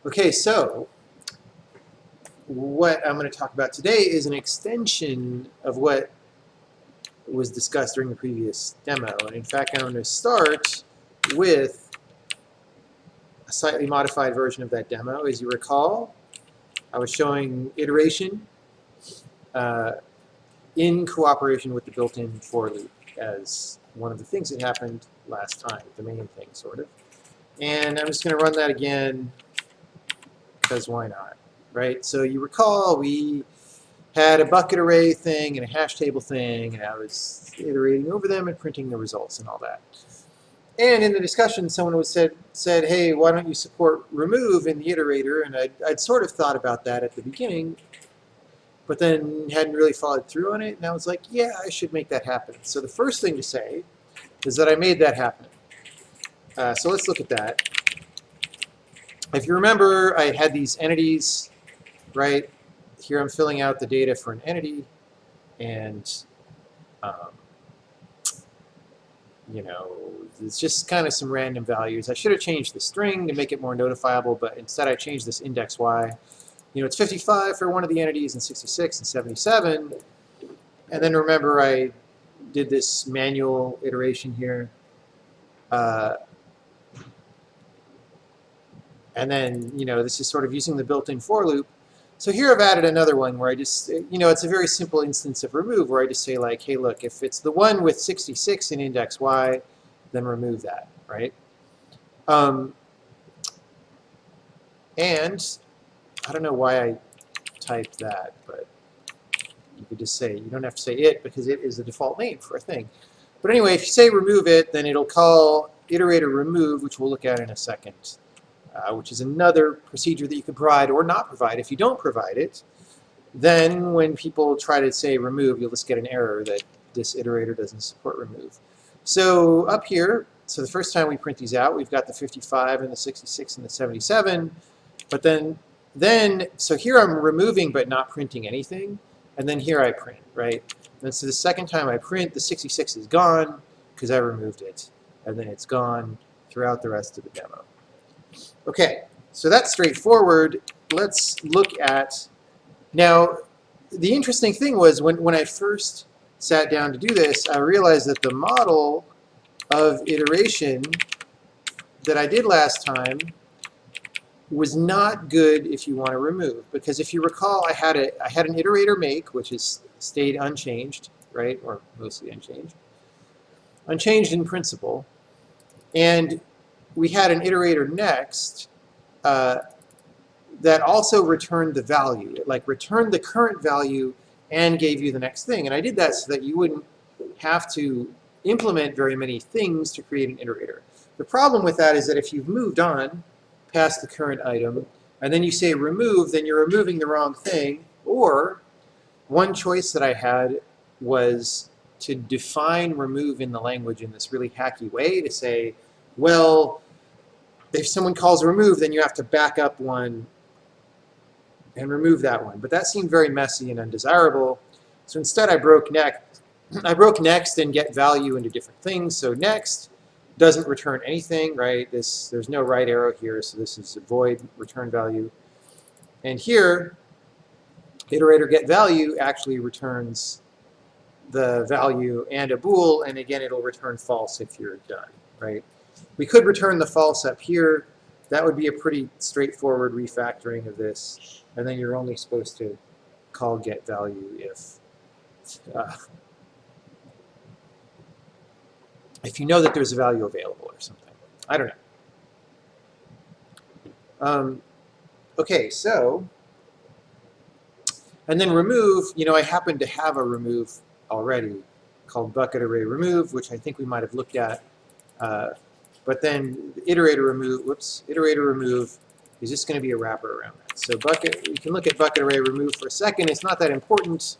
Okay, so what I'm going to talk about today is an extension of what was discussed during the previous demo. And in fact, I'm going to start with a slightly modified version of that demo. As you recall, I was showing iteration in cooperation with the built-in for loop as one of the things that happened last time, the main thing, sort of. And I'm just going to run that again, because why not, right? So you recall we had a bucket array thing and a hash table thing, and I was iterating over them and printing the results and all that. And in the discussion, someone was said, hey, why don't you support remove in the iterator? And I'd sort of thought about that at the beginning, but then hadn't really followed through on it. And I was like, yeah, I should make that happen. So the first thing to say is that I made that happen. So let's look at that. If you remember, I had these entities, right? Here I'm filling out the data for an entity, and you know, it's just kind of some random values. I should have changed the string to make it more notifiable, but instead I changed this index y. You know, it's 55 for one of the entities and 66 and 77. And then remember I did this manual iteration here. And then, you know, this is sort of using the built-in for loop. So here I've added another one where I just, you know, it's a very simple instance of remove where I just say like, hey, look, if it's the one with 66 in index y, then remove that, right? And I don't know why I typed that, but you could just say, you don't have to say it because it is the default name for a thing. But anyway, if you say remove it, then it'll call iterator remove, which we'll look at in a second. Which is another procedure that you can provide or not provide. If you don't provide it, then when people try to say remove, you'll just get an error that this iterator doesn't support remove. So up here, so the first time we print these out, we've got the 55 and the 66 and the 77. But then so here I'm removing but not printing anything. And then here I print, right? And so the second time I print, the 66 is gone because I removed it. And then it's gone throughout the rest of the demo. Okay, so that's straightforward. Let's look at, now the interesting thing was when I first sat down to do this, I realized that the model of iteration that I did last time was not good if you want to remove, because if you recall, I had an iterator make, which has stayed unchanged, right, or mostly unchanged in principle, and we had an iterator next that also returned the value. It like returned the current value and gave you the next thing. And I did that so that you wouldn't have to implement very many things to create an iterator. The problem with that is that if you've moved on past the current item and then you say remove, then you're removing the wrong thing. Or one choice that I had was to define remove in the language in this really hacky way to say, well, if someone calls remove, then you have to back up one and remove that one. But that seemed very messy and undesirable. So instead I broke next and get value into different things. So next doesn't return anything, right? There's no right arrow here, so this is a void return value. And here, iterator get value actually returns the value and a bool, and again it'll return false if you're done, right? We could return the false up here. That would be a pretty straightforward refactoring of this. And then you're only supposed to call get value if you know that there's a value available or something. I don't know. Okay, so, and then remove, you know, I happen to have a remove already called bucket array remove, which I think we might have looked at. But then the iterator remove is just going to be a wrapper around that. So we can look at bucket array remove for a second. It's not that important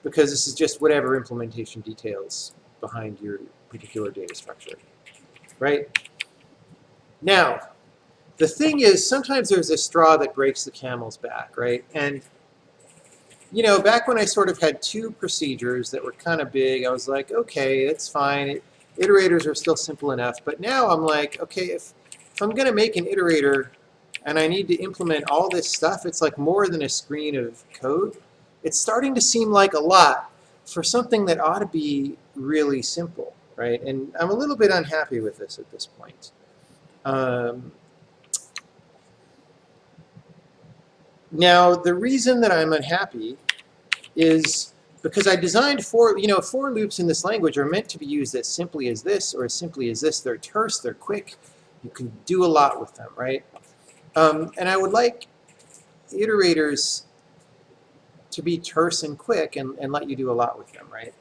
because this is just whatever implementation details behind your particular data structure, right? Now, the thing is, sometimes there's a straw that breaks the camel's back, right? And you know, back when I sort of had two procedures that were kind of big, I was like, okay, it's fine. Iterators are still simple enough. But now I'm like, okay, if I'm going to make an iterator, and I need to implement all this stuff, it's like more than a screen of code. It's starting to seem like a lot for something that ought to be really simple, right? And I'm a little bit unhappy with this at this point. Now, the reason that I'm unhappy is because I designed for loops in this language are meant to be used as simply as this or as simply as this. They're terse, they're quick, you can do a lot with them, right? And I would like iterators to be terse and quick and let you do a lot with them, right?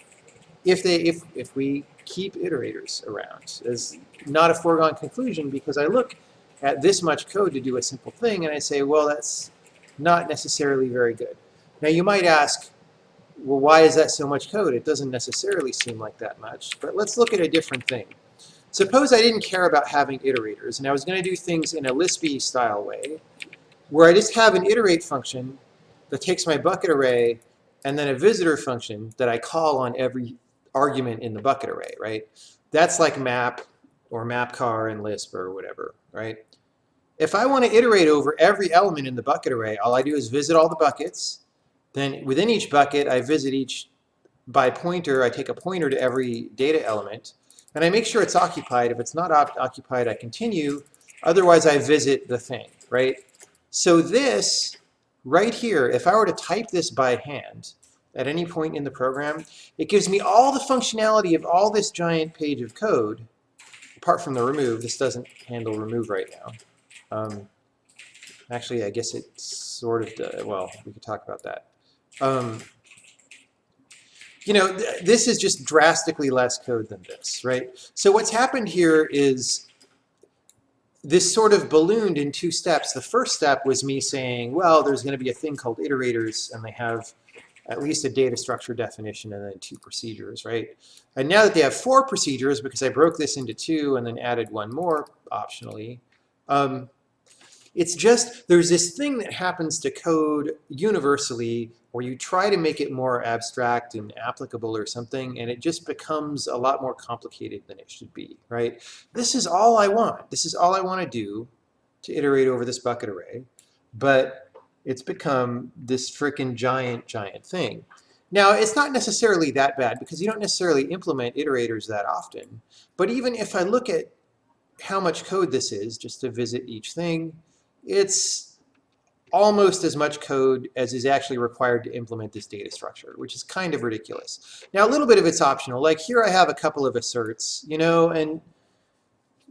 If we keep iterators around, as not a foregone conclusion, because I look at this much code to do a simple thing and I say, well, that's not necessarily very good. Now you might ask, well, why is that so much code? It doesn't necessarily seem like that much, but let's look at a different thing. Suppose I didn't care about having iterators and I was going to do things in a Lispy style way, where I just have an iterate function that takes my bucket array and then a visitor function that I call on every argument in the bucket array, right? That's like map or mapcar in Lisp or whatever, right? If I want to iterate over every element in the bucket array, all I do is visit all the buckets. Then within each bucket, I visit each by pointer. I take a pointer to every data element. And I make sure it's occupied. If it's not occupied, I continue. Otherwise, I visit the thing, right? So this right here, if I were to type this by hand at any point in the program, it gives me all the functionality of all this giant page of code, apart from the remove. This doesn't handle remove right now. Actually, I guess it sort of does. Well, we could talk about that. This is just drastically less code than this, right? So what's happened here is this sort of ballooned in two steps. The first step was me saying, well, there's going to be a thing called iterators, and they have at least a data structure definition and then 2 procedures, right? And now that they have 4 procedures, because I broke this into 2 and then added 1 more optionally, it's just, there's this thing that happens to code universally where you try to make it more abstract and applicable or something, and it just becomes a lot more complicated than it should be, right? This is all I want. This is all I want to do to iterate over this bucket array, but it's become this frickin' giant thing. Now, it's not necessarily that bad because you don't necessarily implement iterators that often, but even if I look at how much code this is, just to visit each thing, it's almost as much code as is actually required to implement this data structure, which is kind of ridiculous. Now, a little bit of it's optional. Like here I have a couple of asserts, and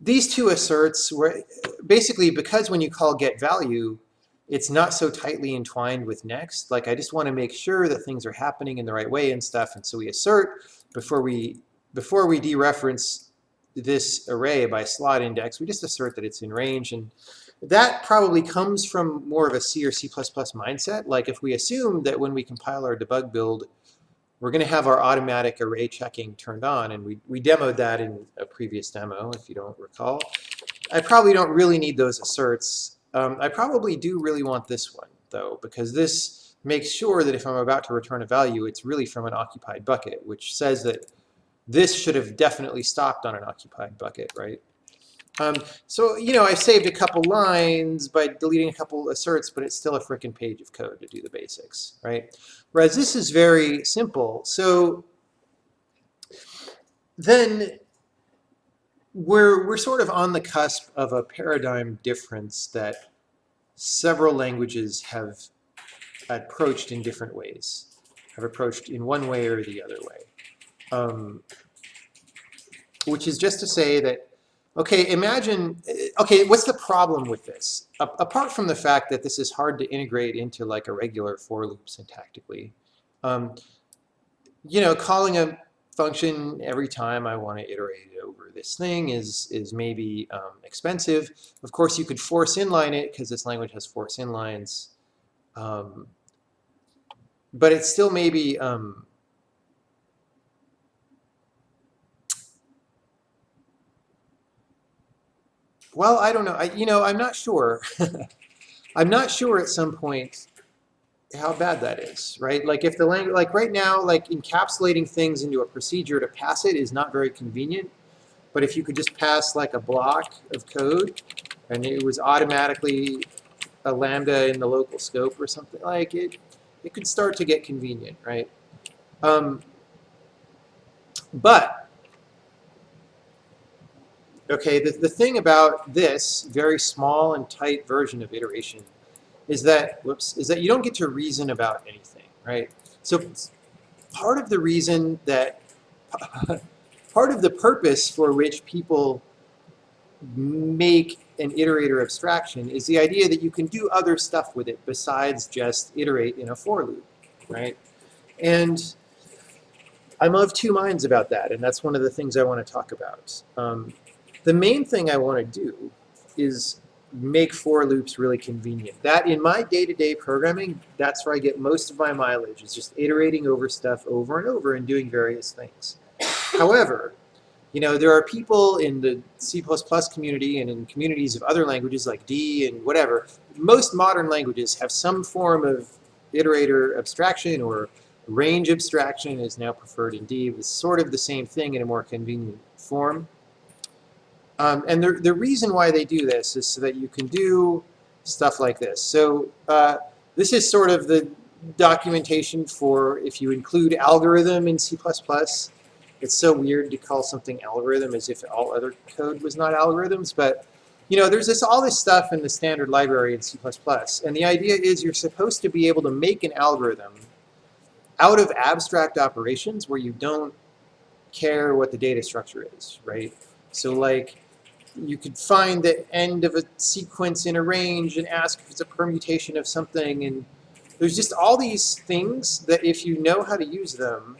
these 2 asserts were basically because when you call getValue, it's not so tightly entwined with next. Like I just want to make sure that things are happening in the right way and stuff. And so we assert before we dereference this array by slot index, we just assert that it's in range. And that probably comes from more of a C or C++ mindset. Like if we assume that when we compile our debug build, we're going to have our automatic array checking turned on, and we demoed that in a previous demo, if you don't recall. I probably don't really need those asserts. I probably do really want this one, though, because this makes sure that if I'm about to return a value, it's really from an occupied bucket, which says that this should have definitely stopped on an occupied bucket, right? So, I saved a couple lines by deleting a couple asserts, but it's still a frickin' page of code to do the basics, right? Whereas this is very simple. So then we're sort of on the cusp of a paradigm difference that several languages have approached in different ways, have approached in one way or the other way. Which is just to say that, okay, imagine, okay, what's the problem with this? Apart from the fact that this is hard to integrate into like a regular for loop syntactically, calling a function every time I want to iterate over this thing is maybe expensive. Of course, you could force inline it because this language has force inlines, but it's still maybe well, I don't know. I'm not sure. I'm not sure at some point how bad that is, right? Like if the language, like right now, like encapsulating things into a procedure to pass it is not very convenient. But if you could just pass like a block of code and it was automatically a lambda in the local scope or something, like it could start to get convenient, right? But, okay, the thing about this very small and tight version of iteration is that, is that you don't get to reason about anything, right? So part of the reason that, part of the purpose for which people make an iterator abstraction is the idea that you can do other stuff with it besides just iterate in a for loop, right? And I'm of two minds about that, and that's one of the things I want to talk about. The main thing I want to do is make for loops really convenient. That, in my day-to-day programming, that's where I get most of my mileage, is just iterating over stuff over and over and doing various things. However, you know, there are people in the C++ community and in communities of other languages like D and whatever. Most modern languages have some form of iterator abstraction, or range abstraction is now preferred in D. It's sort of the same thing in a more convenient form. And the reason why they do this is so that you can do stuff like this. So this is sort of the documentation for if you include algorithm in C++. It's so weird to call something algorithm as if all other code was not algorithms. But you know, there's all this stuff in the standard library in C++. And the idea is you're supposed to be able to make an algorithm out of abstract operations where you don't care what the data structure is, right? So like, you could find the end of a sequence in a range and ask if it's a permutation of something. And there's just all these things that if you know how to use them,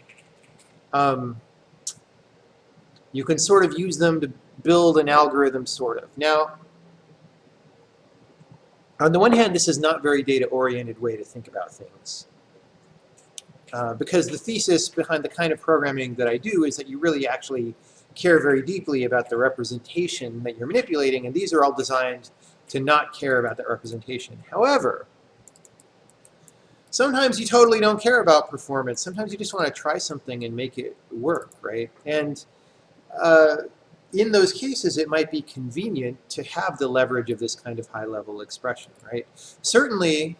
you can sort of use them to build an algorithm, sort of. Now, on the one hand, this is not a very data-oriented way to think about things. Because the thesis behind the kind of programming that I do is that you really actually care very deeply about the representation that you're manipulating, and these are all designed to not care about that representation. However, sometimes you totally don't care about performance. Sometimes you just want to try something and make it work, right? And in those cases, it might be convenient to have the leverage of this kind of high-level expression, right? Certainly,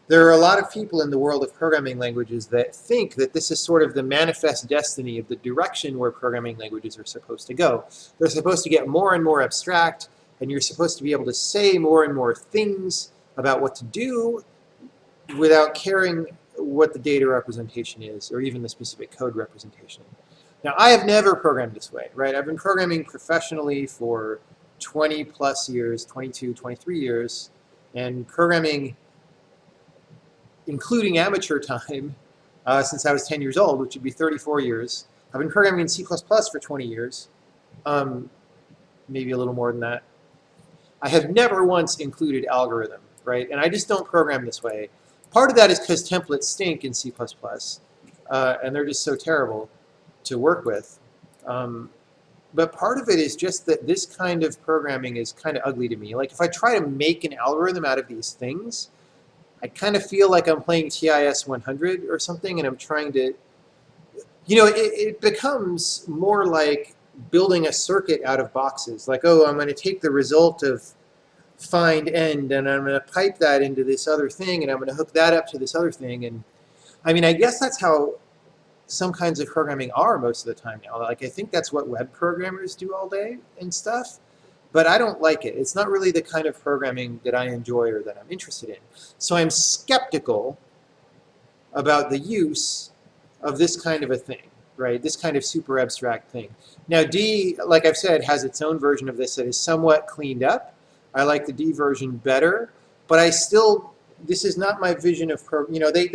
there are a lot of people in the world of programming languages that think that this is sort of the manifest destiny of the direction where programming languages are supposed to go. They're supposed to get more and more abstract, and you're supposed to be able to say more and more things about what to do without caring what the data representation is, or even the specific code representation. Now, I have never programmed this way, right? I've been programming professionally for 20 plus years, 22, 23 years, and programming, including amateur time, since I was 10 years old, which would be 34 years. I've been programming in C++ for 20 years, maybe a little more than that. I have never once included algorithm, right? And I just don't program this way. Part of that is because templates stink in C++, and they're just so terrible to work with. But part of it is just that this kind of programming is kind of ugly to me. Like if I try to make an algorithm out of these things, I kind of feel like I'm playing TIS 100 or something, and I'm trying to, you know, it becomes more like building a circuit out of boxes. Like, oh, I'm going to take the result of find end, and I'm going to pipe that into this other thing, and I'm going to hook that up to this other thing. And I mean, I guess that's how some kinds of programming are most of the time now. Like, I think that's what web programmers do all day and stuff. But I don't like it. It's not really the kind of programming that I enjoy or that I'm interested in. So I'm skeptical about the use of this kind of a thing, right? This kind of super abstract thing. Now D, like I've said, has its own version of this that is somewhat cleaned up. I like the D version better, but I still, this is not my vision of program. You know, they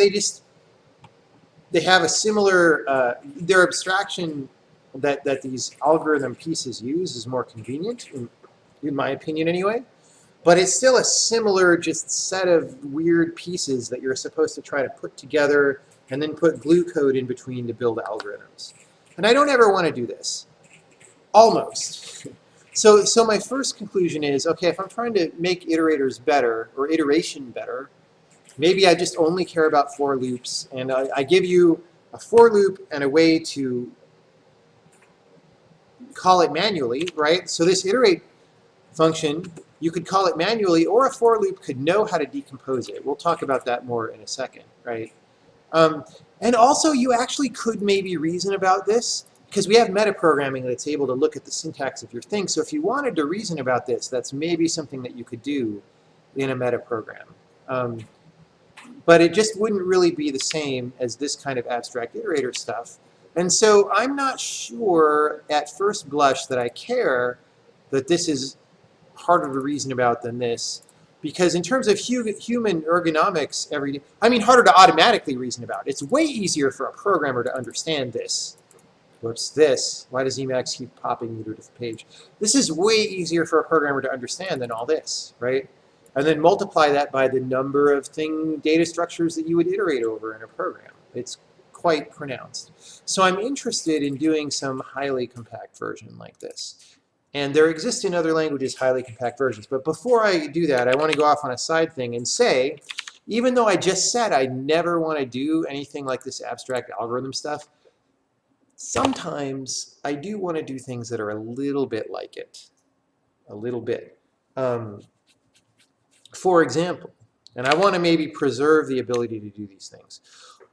have a similar, their abstraction that these algorithm pieces use is more convenient, in my opinion anyway, but it's still a similar just set of weird pieces that you're supposed to try to put together and then put glue code in between to build algorithms. And I don't ever want to do this. Almost. So my first conclusion is, okay, if I'm trying to make iterators better, or iteration better, maybe I just only care about for loops, and I give you a for loop and a way to call it manually, right? So this iterate function you could call it manually, or a for loop could know how to decompose it. We'll talk about that more in a second, right? And also, you actually could maybe reason about this, because we have metaprogramming that's able to look at the syntax of your thing. So if you wanted to reason about this, that's maybe something that you could do in a metaprogram. But it just wouldn't really be the same as this kind of abstract iterator stuff. And so I'm not sure at first blush that I care that this is harder to reason about than this. Because in terms of human ergonomics, harder to automatically reason about. It's way easier for a programmer to understand this. Whoops, this. Why does Emacs keep popping me to a different page? This is way easier for a programmer to understand than all this, right? And then multiply that by the number of data structures that you would iterate over in a program. It's quite pronounced. So I'm interested in doing some highly compact version like this. And there exist in other languages highly compact versions. But before I do that, I want to go off on a side thing and say, even though I just said I never want to do anything like this abstract algorithm stuff, sometimes I do want to do things that are a little bit like it. A little bit. For example, and I want to maybe preserve the ability to do these things.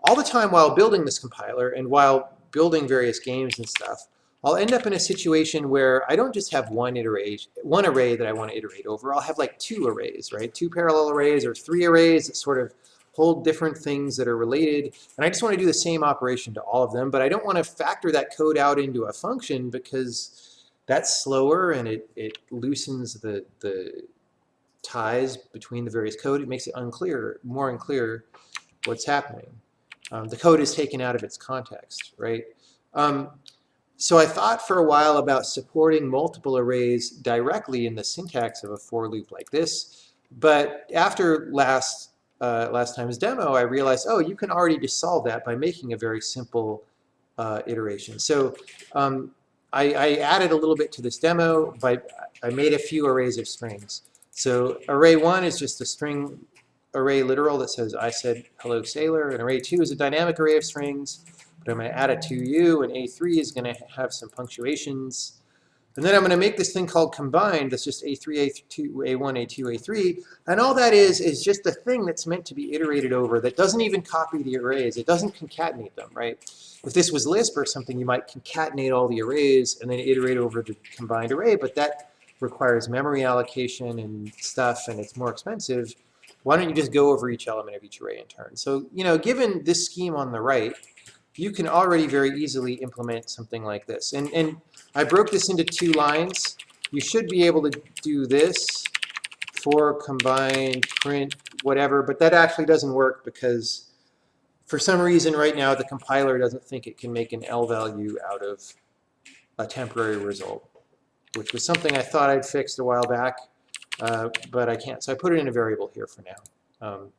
All the time while building this compiler and while building various games and stuff, I'll end up in a situation where I don't just have one array that I want to iterate over. I'll have like 2 arrays, right? 2 parallel arrays or 3 arrays that sort of hold different things that are related. And I just want to do the same operation to all of them, but I don't want to factor that code out into a function because that's slower and it loosens the ties between the various code. It makes it more unclear what's happening. The code is taken out of its context, right? So I thought for a while about supporting multiple arrays directly in the syntax of a for loop like this, but after last time's demo, I realized, oh, you can already just solve that by making a very simple iteration. So I added a little bit to this demo. I made a few arrays of strings. So array 1 is just a string array literal that says, I said hello sailor, and array 2 is a dynamic array of strings. But I'm going to add a 2u, and A3 is going to have some punctuations. And then I'm going to make this thing called combined that's just A3, A2, A1, A2, A3. And all that is just a thing that's meant to be iterated over that doesn't even copy the arrays. It doesn't concatenate them, right? If this was Lisp or something, you might concatenate all the arrays and then iterate over the combined array, but that requires memory allocation and stuff, and it's more expensive. Why don't you just go over each element of each array in turn? So, given this scheme on the right, you can already very easily implement something like this. And I broke this into 2 lines. You should be able to do this for combined, print, whatever, but that actually doesn't work because for some reason right now the compiler doesn't think it can make an L value out of a temporary result, which was something I thought I'd fixed a while back, but I can't. So I put it in a variable here for now.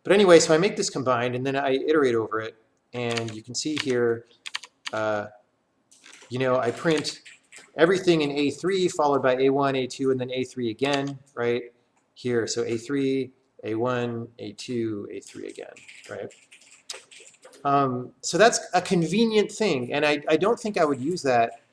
But anyway, so I make this combined and then I iterate over it. And you can see here, I print everything in A3 followed by A1, A2, and then A3 again, right? Here, so A3, A1, A2, A3 again, right? So that's a convenient thing, and I don't think I would use that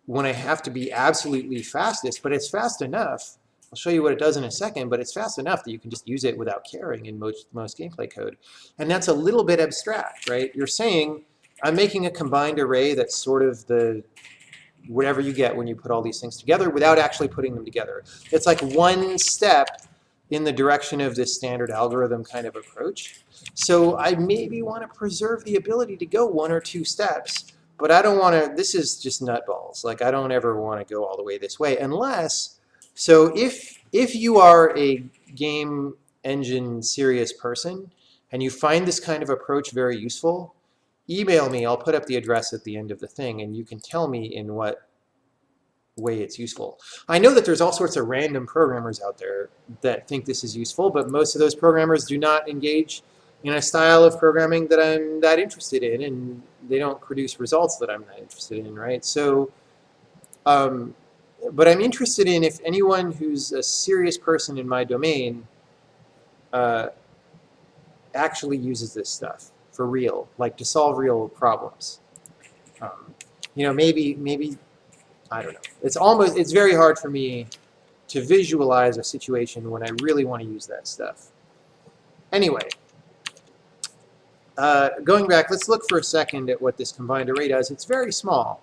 when I have to be absolutely fastest, but it's fast enough. I'll show you what it does in a second, but it's fast enough that you can just use it without caring in most gameplay code. And that's a little bit abstract, right? You're saying, I'm making a combined array that's sort of whatever you get when you put all these things together without actually putting them together. It's like one step in the direction of this standard algorithm kind of approach. So I maybe want to preserve the ability to go 1 or 2 steps, but I don't want to, this is just nutballs. Like I don't ever want to go all the way this way unless, so if you are a game engine serious person and you find this kind of approach very useful, email me. I'll put up the address at the end of the thing and you can tell me in what way it's useful. I know that there's all sorts of random programmers out there that think this is useful, but most of those programmers do not engage in a style of programming that I'm that interested in, and they don't produce results that I'm not interested in, right? So, but I'm interested in if anyone who's a serious person in my domain actually uses this stuff for real, like to solve real problems. Maybe I don't know. It's very hard for me to visualize a situation when I really want to use that stuff. Anyway, going back, let's look for a second at what this combined array does. It's very small.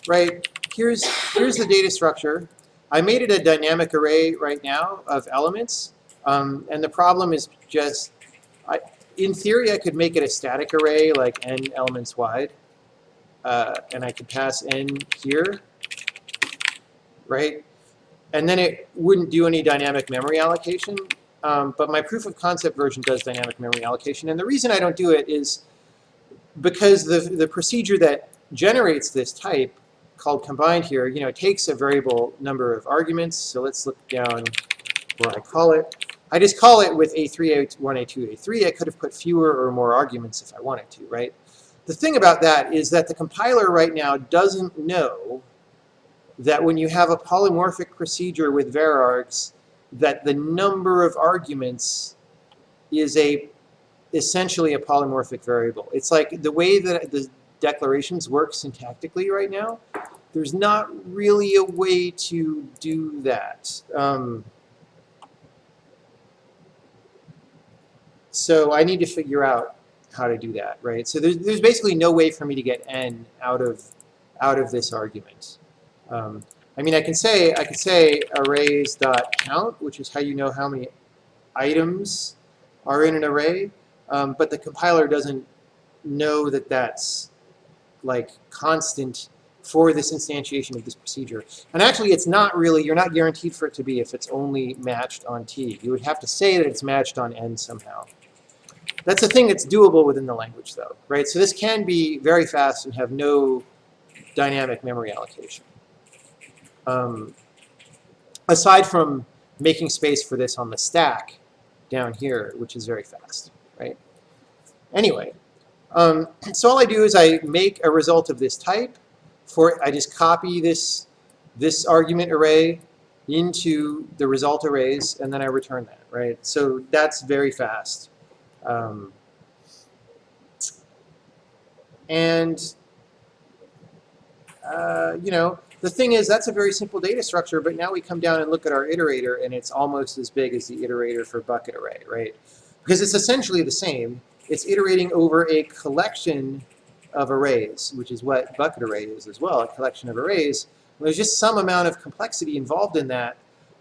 Right, here's the data structure. I made it a dynamic array right now of elements, and the problem is just, in theory, I could make it a static array, like n elements wide, and I could pass n here, right? And then it wouldn't do any dynamic memory allocation, but my proof of concept version does dynamic memory allocation. And the reason I don't do it is because the procedure that generates this type, called combined here, it takes a variable number of arguments. So let's look down where I call it. I just call it with A3, A1, A2, A3. I could have put fewer or more arguments if I wanted to, right? The thing about that is that the compiler right now doesn't know that when you have a polymorphic procedure with varargs, that the number of arguments is essentially a polymorphic variable. It's like the way that the declarations work syntactically right now, there's not really a way to do that. So I need to figure out how to do that, right? So there's basically no way for me to get n out of this argument. I mean, I could say arrays.count, which is how you know how many items are in an array, but the compiler doesn't know that that's like constant for this instantiation of this procedure. And actually, it's not really, you're not guaranteed for it to be if it's only matched on t. You would have to say that it's matched on n somehow. That's a thing that's doable within the language, though, right? So this can be very fast and have no dynamic memory allocation. Aside from making space for this on the stack down here, which is very fast, right? Anyway, so all I do is I make a result of this type. I just copy this argument array into the result arrays, and then I return that, right? So that's very fast. The thing is, that's a very simple data structure, but now we come down and look at our iterator, and it's almost as big as the iterator for bucket array, right? Because it's essentially the same. It's iterating over a collection of arrays, which is what bucket array is as well, a collection of arrays. There's just some amount of complexity involved in that,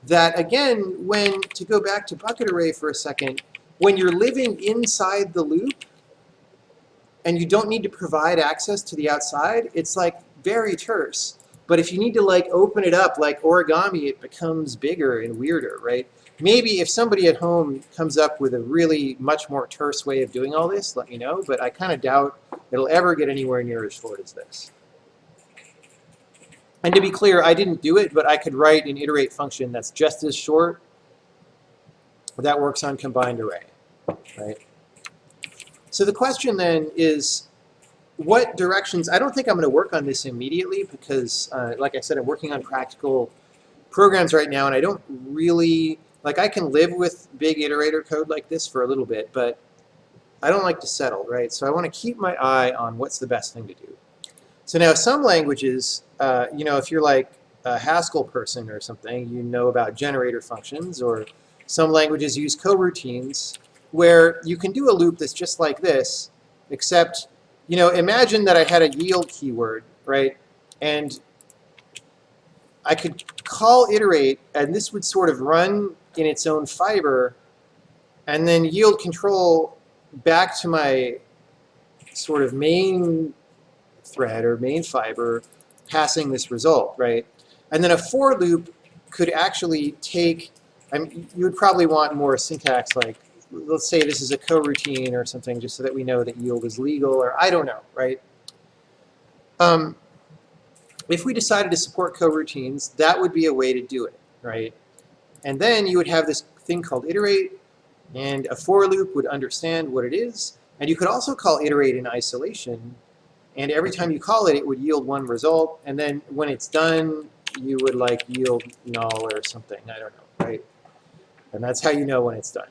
again, to go back to bucket array for a second, when you're living inside the loop and you don't need to provide access to the outside, it's like very terse. But if you need to like open it up like origami, it becomes bigger and weirder, right? Maybe if somebody at home comes up with a really much more terse way of doing all this, let me know, but I kind of doubt it'll ever get anywhere near as short as this. And to be clear, I didn't do it, but I could write an iterate function that's just as short that works on combined array, right? So the question then is, what directions? I don't think I'm going to work on this immediately because, like I said, I'm working on practical programs right now, and I don't really, I can live with big iterator code like this for a little bit, but I don't like to settle, right? So I want to keep my eye on what's the best thing to do. So now some languages, if you're like a Haskell person or something, you know about generator functions, or some languages use coroutines where you can do a loop that's just like this, except, imagine that I had a yield keyword, right? And I could call iterate, and this would sort of run in its own fiber, and then yield control back to my sort of main thread or main fiber, passing this result, right? And then a for loop could actually take, you would probably want more syntax like, let's say this is a coroutine or something, just so that we know that yield is legal, or I don't know, right? If we decided to support coroutines, that would be a way to do it, right? And then you would have this thing called iterate, and a for loop would understand what it is. And you could also call iterate in isolation, and every time you call it, it would yield one result. And then when it's done, you would like yield null or something, I don't know, right? And that's how you know when it's done.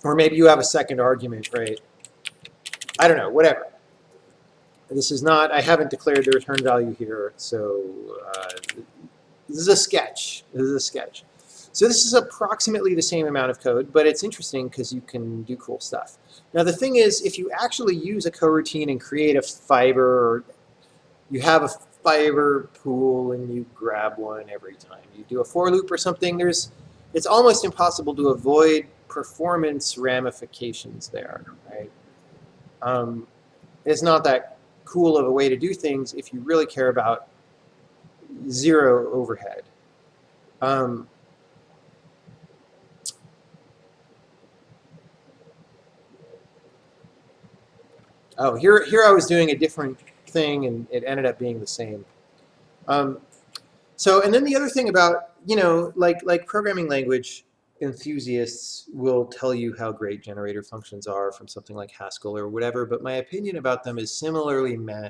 Or maybe you have a second argument, right? I don't know, whatever. This is not, I haven't declared the return value here, so this is a sketch. This is a sketch. So this is approximately the same amount of code, but it's interesting because you can do cool stuff. Now the thing is, if you actually use a coroutine and create a fiber, or you have a fiber pool and you grab one every time you do a for loop or something, it's almost impossible to avoid performance ramifications there, right? It's not that cool of a way to do things if you really care about zero overhead. Oh, here I was doing a different thing, and it ended up being the same. So, and then the other thing about, like programming language enthusiasts will tell you how great generator functions are from something like Haskell or whatever, but my opinion about them is similarly meh.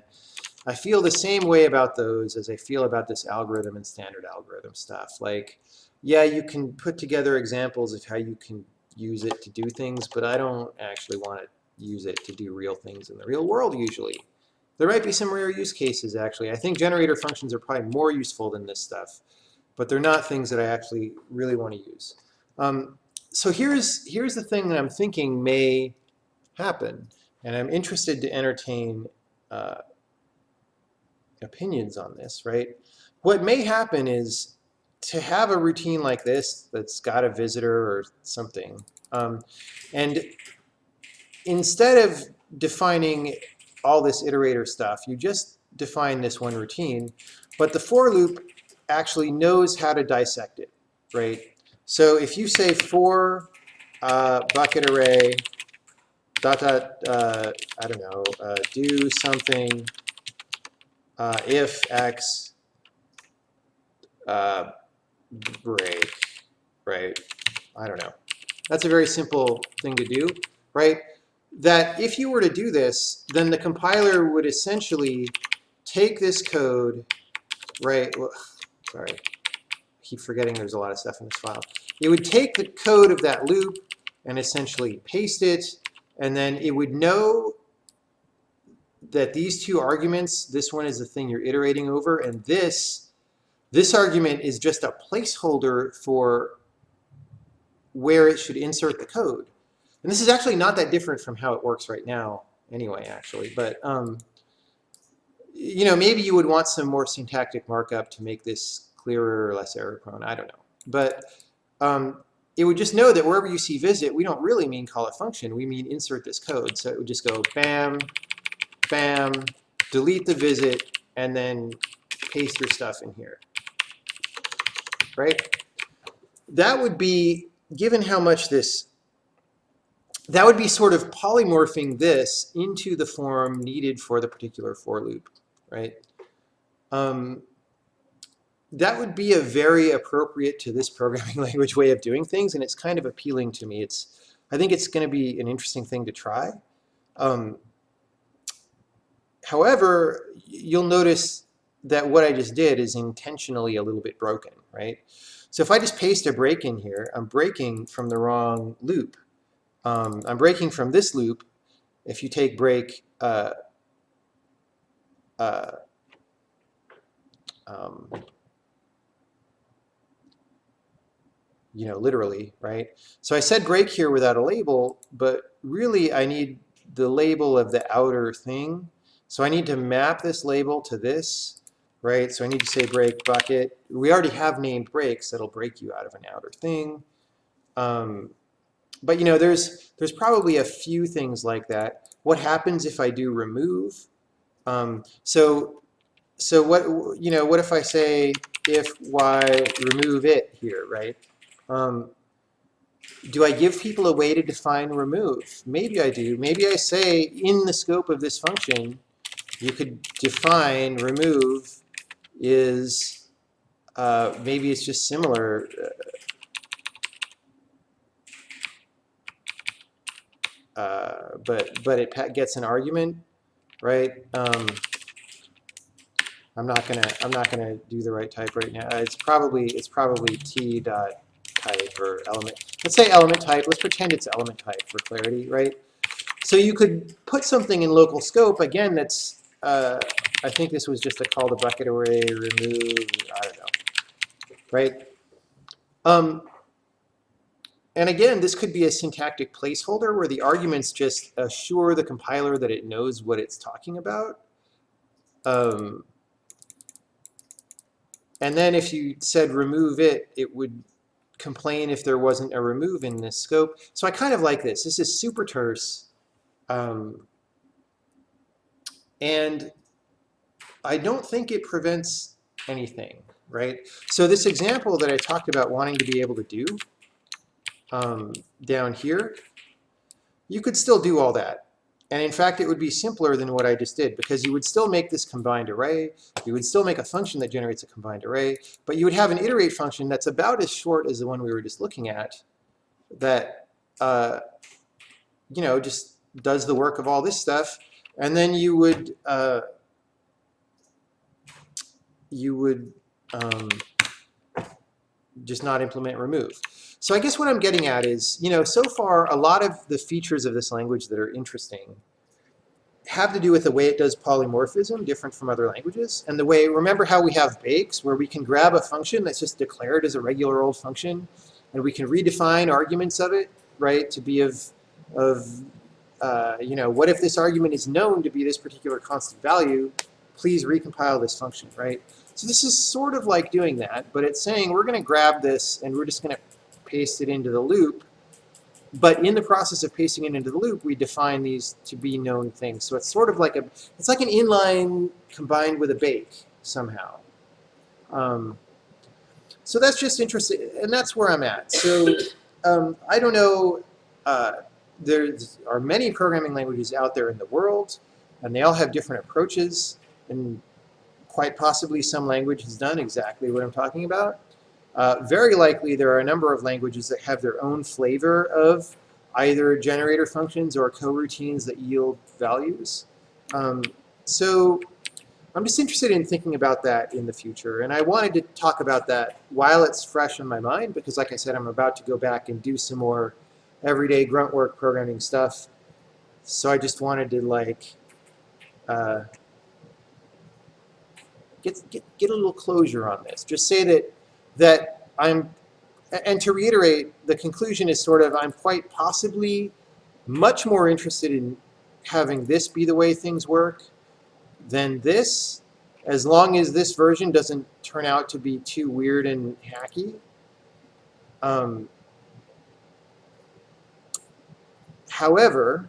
I feel the same way about those as I feel about this algorithm and standard algorithm stuff. Like, yeah, you can put together examples of how you can use it to do things, but I don't actually want to use it to do real things in the real world usually. There might be some rare use cases, actually. I think generator functions are probably more useful than this stuff, but they're not things that I actually really want to use. So here's the thing that I'm thinking may happen, and I'm interested to entertain opinions on this, right? What may happen is to have a routine like this that's got a visitor or something, and instead of defining all this iterator stuff, you just define this one routine, but the for loop actually knows how to dissect it, right? So if you say for bucket array dot dot I don't know, do something if x break, right? I don't know. That's a very simple thing to do, right? That if you were to do this, then the compiler would essentially take this code, right? Sorry, I keep forgetting there's a lot of stuff in this file. It would take the code of that loop and essentially paste it, and then it would know that these two arguments, this one is the thing you're iterating over, and this argument is just a placeholder for where it should insert the code. And this is actually not that different from how it works right now anyway, actually. But, maybe you would want some more syntactic markup to make this clearer or less error prone. I don't know. But it would just know that wherever you see visit, we don't really mean call a function. We mean insert this code. So it would just go bam, bam, delete the visit, and then paste your stuff in here. Right? That would be, given how much this, that would be sort of polymorphing this into the form needed for the particular for loop, right? That would be a very appropriate to this programming language way of doing things, and it's kind of appealing to me. I think it's going to be an interesting thing to try. However, you'll notice that what I just did is intentionally a little bit broken, right? So if I just paste a break in here, I'm breaking from the wrong loop. I'm breaking from this loop. If you take break, literally, right? So I said break here without a label, but really I need the label of the outer thing. So I need to map this label to this, right? So I need to say break bucket. We already have named breaks that'll break you out of an outer thing. But there's probably a few things like that. What happens if I do remove? So what if I say if y remove it here, right? Do I give people a way to define remove? Maybe I do. Maybe I say in the scope of this function, you could define remove is, maybe it's just similar. But it gets an argument, right? I'm not gonna do the right type right now. It's probably t dot type or element. Let's say element type. Let's pretend it's element type for clarity, right? So you could put something in local scope again that's I think this was just a call to bucket array, remove, I don't know, right? And again, this could be a syntactic placeholder where the arguments just assure the compiler that it knows what it's talking about. And then if you said remove it, it would complain if there wasn't a remove in this scope. So I kind of like this. This is super terse. And I don't think it prevents anything, right? So this example that I talked about wanting to be able to do down here, you could still do all that. And in fact, it would be simpler than what I just did, because you would still make this combined array. You would still make a function that generates a combined array, but you would have an iterate function that's about as short as the one we were just looking at, that you know, just does the work of all this stuff. And then you would just not implement remove. So I guess what I'm getting at is, you know, so far a lot of the features of this language that are interesting have to do with the way it does polymorphism, different from other languages, and the way, remember how we have bakes, where we can grab a function that's just declared as a regular old function, and we can redefine arguments of it, right, to be of you know, what if this argument is known to be this particular constant value? Please recompile this function, right? So this is sort of like doing that, but it's saying we're going to grab this and we're just going to paste it into the loop. But in the process of pasting it into the loop, we define these to be known things. So it's sort of like it's like an inline combined with a bake somehow. So that's just interesting, and that's where I'm at. So I don't know. There are many programming languages out there in the world, and they all have different approaches. And quite possibly some language has done exactly what I'm talking about. Very likely there are a number of languages that have their own flavor of either generator functions or coroutines that yield values. So I'm just interested in thinking about that in the future. And I wanted to talk about that while it's fresh in my mind, because like I said, I'm about to go back and do some more everyday grunt work programming stuff. So I just wanted to like get a little closure on this. Just say that I'm, and to reiterate, the conclusion is sort of I'm quite possibly much more interested in having this be the way things work than this, as long as this version doesn't turn out to be too weird and hacky. However,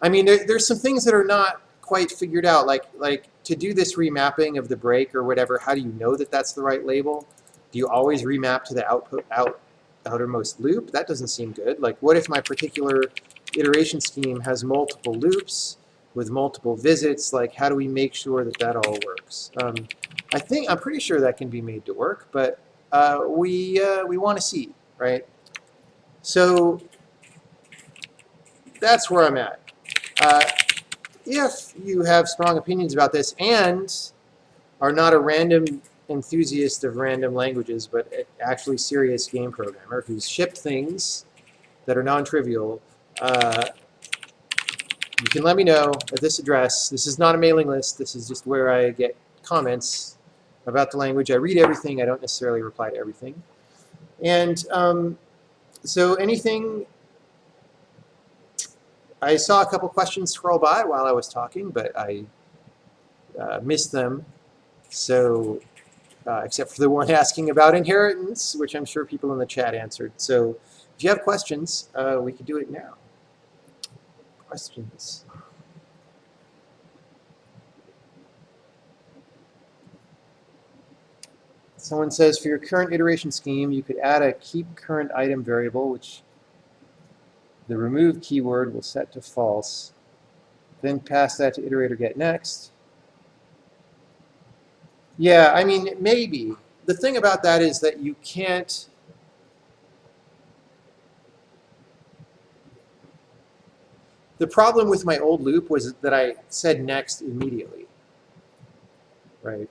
I mean, there's some things that are not quite figured out, like to do this remapping of the break or whatever. How do you know that that's the right label? Do you always remap to the outermost loop? That doesn't seem good. Like, what if my particular iteration scheme has multiple loops with multiple visits? Like, how do we make sure that that all works? I'm pretty sure that can be made to work, but we want to see, right? So that's where I'm at. If you have strong opinions about this and are not a random enthusiast of random languages, but actually serious game programmer who's shipped things that are non-trivial, you can let me know at this address. This is not a mailing list. This is just where I get comments about the language. I read everything. I don't necessarily reply to everything. And so anything... I saw a couple questions scroll by while I was talking, but I missed them. So, except for the one asking about inheritance, which I'm sure people in the chat answered. So, if you have questions, we can do it now. Questions? Someone says, for your current iteration scheme, you could add a keep current item variable, which the remove keyword will set to false. Then pass that to iterator get next. Yeah, I mean, maybe. The thing about that is that you can't... The problem with my old loop was that I said next immediately, right?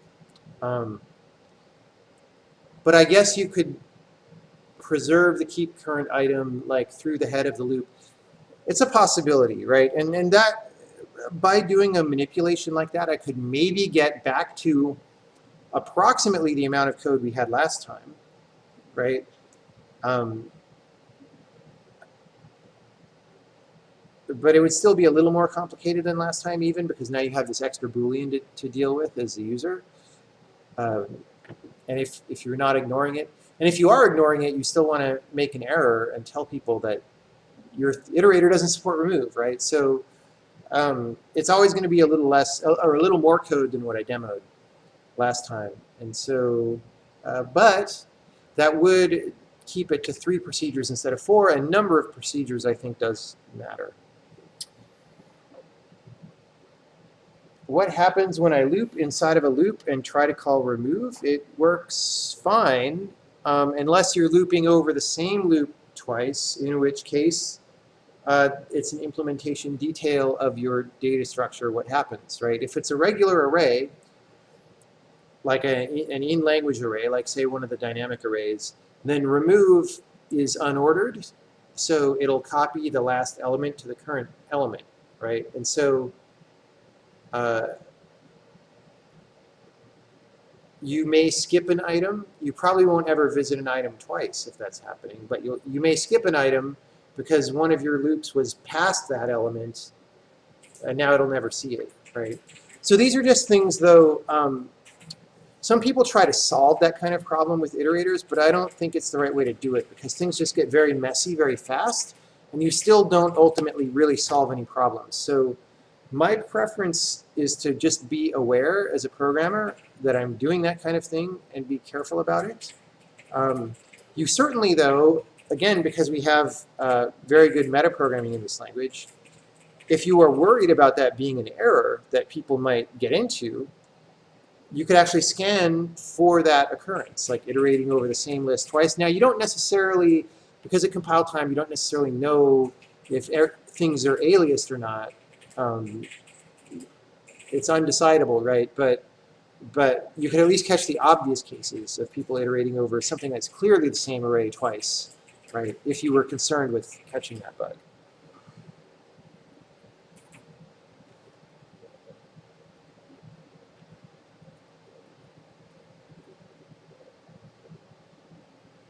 But I guess you could preserve the keep current item like through the head of the loop. It's a possibility, right? And that by doing a manipulation like that, I could maybe get back to approximately the amount of code we had last time, right? But it would still be a little more complicated than last time even, because now you have this extra Boolean to deal with as a user. And if you're not ignoring it, and if you are ignoring it, you still want to make an error and tell people that your iterator doesn't support remove, right? So it's always going to be a little less or a little more code than what I demoed last time. And so, but that would keep it to 3 procedures instead of 4, and number of procedures I think does matter. What happens when I loop inside of a loop and try to call remove? It works fine, unless you're looping over the same loop twice, in which case it's an implementation detail of your data structure, what happens, right? If it's a regular array, like an in-language array, like say one of the dynamic arrays, then remove is unordered, so it'll copy the last element to the current element, right? And so you may skip an item. You probably won't ever visit an item twice if that's happening, but you may skip an item because one of your loops was past that element, and now it'll never see it, right? So these are just things, though. Some people try to solve that kind of problem with iterators, but I don't think it's the right way to do it, because things just get very messy very fast, and you still don't ultimately really solve any problems. So my preference is to just be aware as a programmer that I'm doing that kind of thing and be careful about it. You certainly, though, again, because we have very good metaprogramming in this language, if you are worried about that being an error that people might get into, you could actually scan for that occurrence, like iterating over the same list twice. Now, you don't necessarily, because at compile time, you don't necessarily know if things are aliased or not. It's undecidable, right? But you can at least catch the obvious cases of people iterating over something that's clearly the same array twice, right? If you were concerned with catching that bug.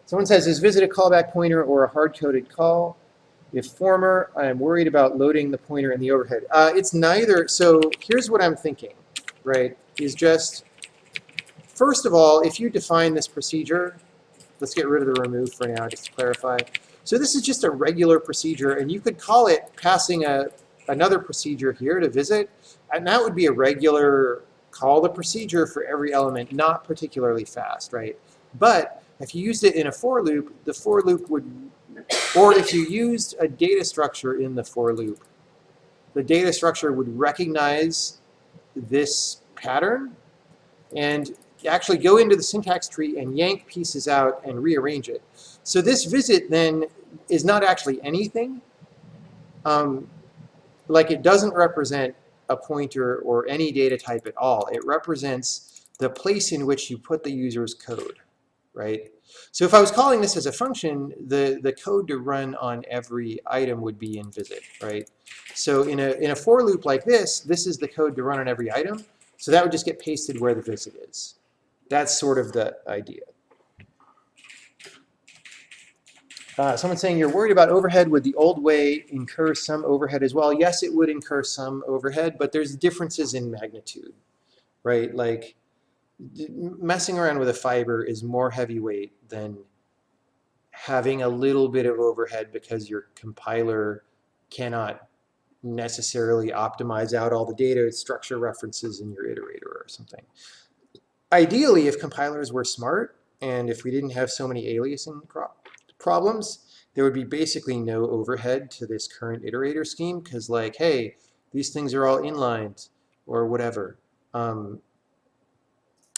Someone says, is visit a callback pointer or a hard-coded call? If former, I am worried about loading the pointer in the overhead. It's neither. So here's what I'm thinking, right, is just, first of all, if you define this procedure, let's get rid of the remove for now, just to clarify. So this is just a regular procedure, and you could call it passing another procedure here to visit, and that would be a regular call the procedure for every element, not particularly fast, right? But if you used it in a for loop, the for loop would, or if you used a data structure in the for loop, the data structure would recognize this pattern and actually go into the syntax tree and yank pieces out and rearrange it. So this visit then is not actually anything. Like, it doesn't represent a pointer or any data type at all. It represents the place in which you put the user's code, right? So if I was calling this as a function, the code to run on every item would be in visit, right? So in a for loop like this is the code to run on every item. So that would just get pasted where the visit is. That's sort of the idea. Someone's saying, you're worried about overhead. Would the old way incur some overhead as well? Yes, it would incur some overhead, but there's differences in magnitude, right? Like, messing around with a fiber is more heavyweight than having a little bit of overhead because your compiler cannot necessarily optimize out all the data structure references in your iterator or something. Ideally, if compilers were smart and if we didn't have so many aliasing problems, there would be basically no overhead to this current iterator scheme, because, like, hey, these things are all inlined or whatever.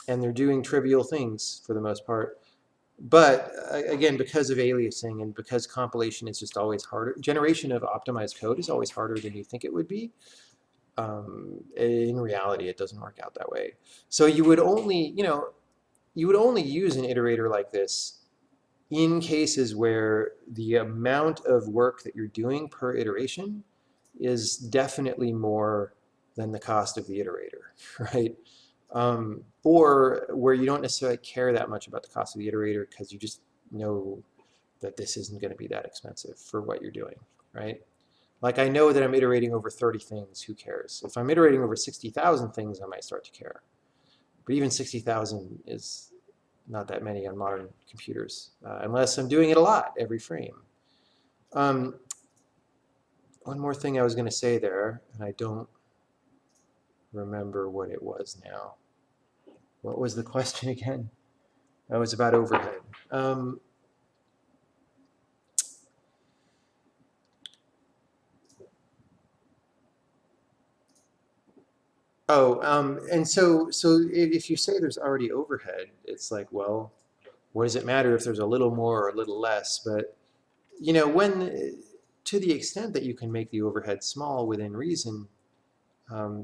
And they're doing trivial things for the most part. But again, because of aliasing and because compilation is just always harder, generation of optimized code is always harder than you think it would be. In reality, it doesn't work out that way. So you would only, you would only use an iterator like this in cases where the amount of work that you're doing per iteration is definitely more than the cost of the iterator, right? Or where you don't necessarily care that much about the cost of the iterator because you just know that this isn't going to be that expensive for what you're doing, right? Like I know that I'm iterating over 30 things, who cares? If I'm iterating over 60,000 things, I might start to care. But even 60,000 is not that many on modern computers, unless I'm doing it a lot every frame. One more thing I was going to say there, and I don't remember what it was now. What was the question again? That was about overhead. And so if you say there's already overhead, it's like, well, what does it matter if there's a little more or a little less? But you know, to the extent that you can make the overhead small within reason,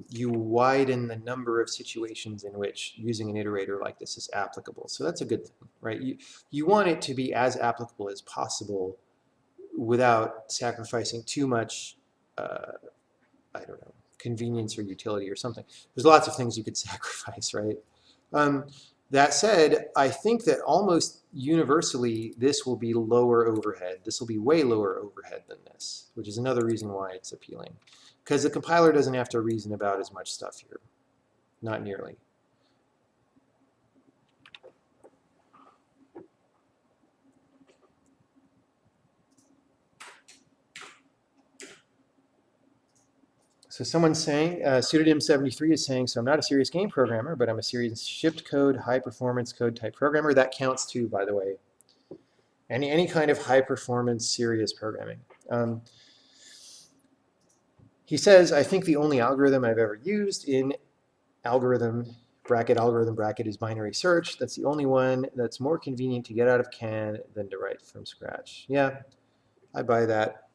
you widen the number of situations in which using an iterator like this is applicable. So that's a good thing, right? You want it to be as applicable as possible without sacrificing too much, I don't know, convenience or utility or something. There's lots of things you could sacrifice, right? That said, I think that almost universally this will be lower overhead. This will be way lower overhead than this, which is another reason why it's appealing. Because the compiler doesn't have to reason about as much stuff here. Not nearly. So someone's saying, Pseudonym73 is saying, so I'm not a serious game programmer, but I'm a serious shipped code, high performance code type programmer. That counts too, by the way. Any kind of high performance serious programming. He says, I think the only algorithm I've ever used in algorithm bracket is binary search. That's the only one that's more convenient to get out of CAN than to write from scratch. Yeah, I buy that.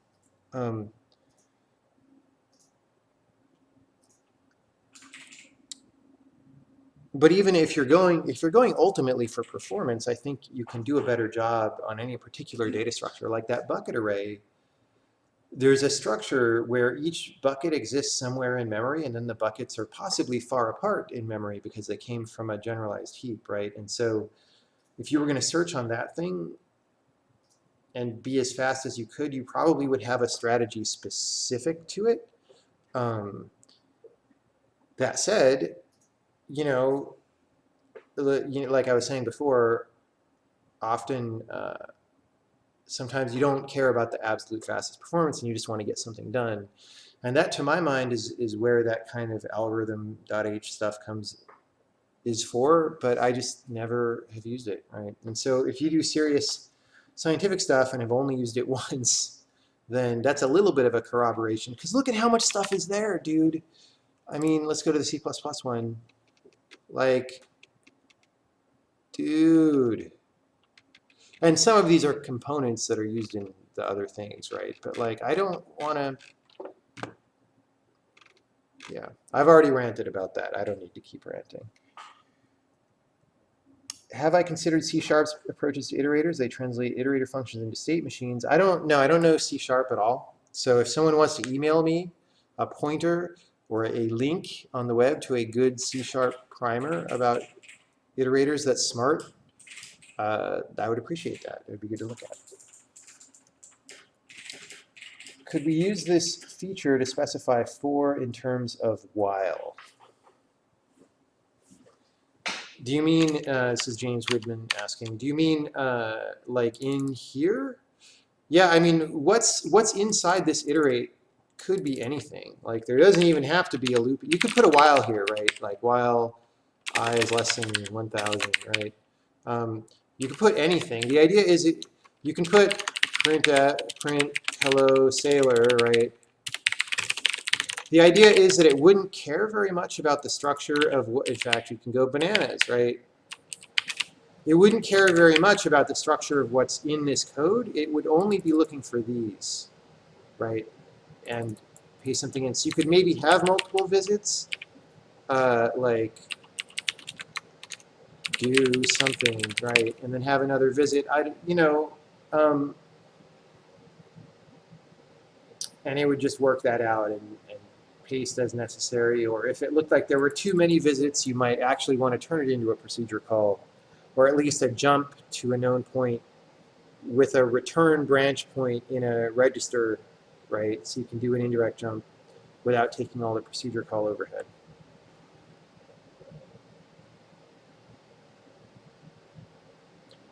But even if you're going ultimately for performance, I think you can do a better job on any particular data structure. Like that bucket array, there's a structure where each bucket exists somewhere in memory, and then the buckets are possibly far apart in memory because they came from a generalized heap, right? And so if you were going to search on that thing and be as fast as you could, you probably would have a strategy specific to it. That said, like I was saying before, often sometimes you don't care about the absolute fastest performance and you just want to get something done. And that, to my mind, is where that kind of algorithm.h stuff is for, but I just never have used it, right? And so if you do serious scientific stuff and have only used it once, then that's a little bit of a corroboration. Because look at how much stuff is there, dude. I mean, let's go to the C++ one. Like, dude. And some of these are components that are used in the other things, right? But like, I don't want to, yeah. I've already ranted about that. I don't need to keep ranting. Have I considered C-sharp's approaches to iterators? They translate iterator functions into state machines. I don't know C-sharp at all. So if someone wants to email me a pointer or a link on the web to a good C-sharp primer about iterators that's smart, I would appreciate that. It would be good to look at. Could we use this feature to specify for in terms of while? Do you mean, this is James Widman asking, do you mean like in here? Yeah, I mean, what's inside this iterate could be anything. Like there doesn't even have to be a loop. You could put a while here, right? Like while I is less than 1,000, right? You can put anything. The idea is you can put print hello sailor, right? The idea is that it wouldn't care very much about the structure of what, in fact, you can go bananas, right? It wouldn't care very much about the structure of what's in this code. It would only be looking for these, right? And paste something in. So you could maybe have multiple visits, like do something, right? And then have another visit. And it would just work that out and paste as necessary, or if it looked like there were too many visits, you might actually want to turn it into a procedure call, or at least a jump to a known point with a return branch point in a register, right? So you can do an indirect jump without taking all the procedure call overhead.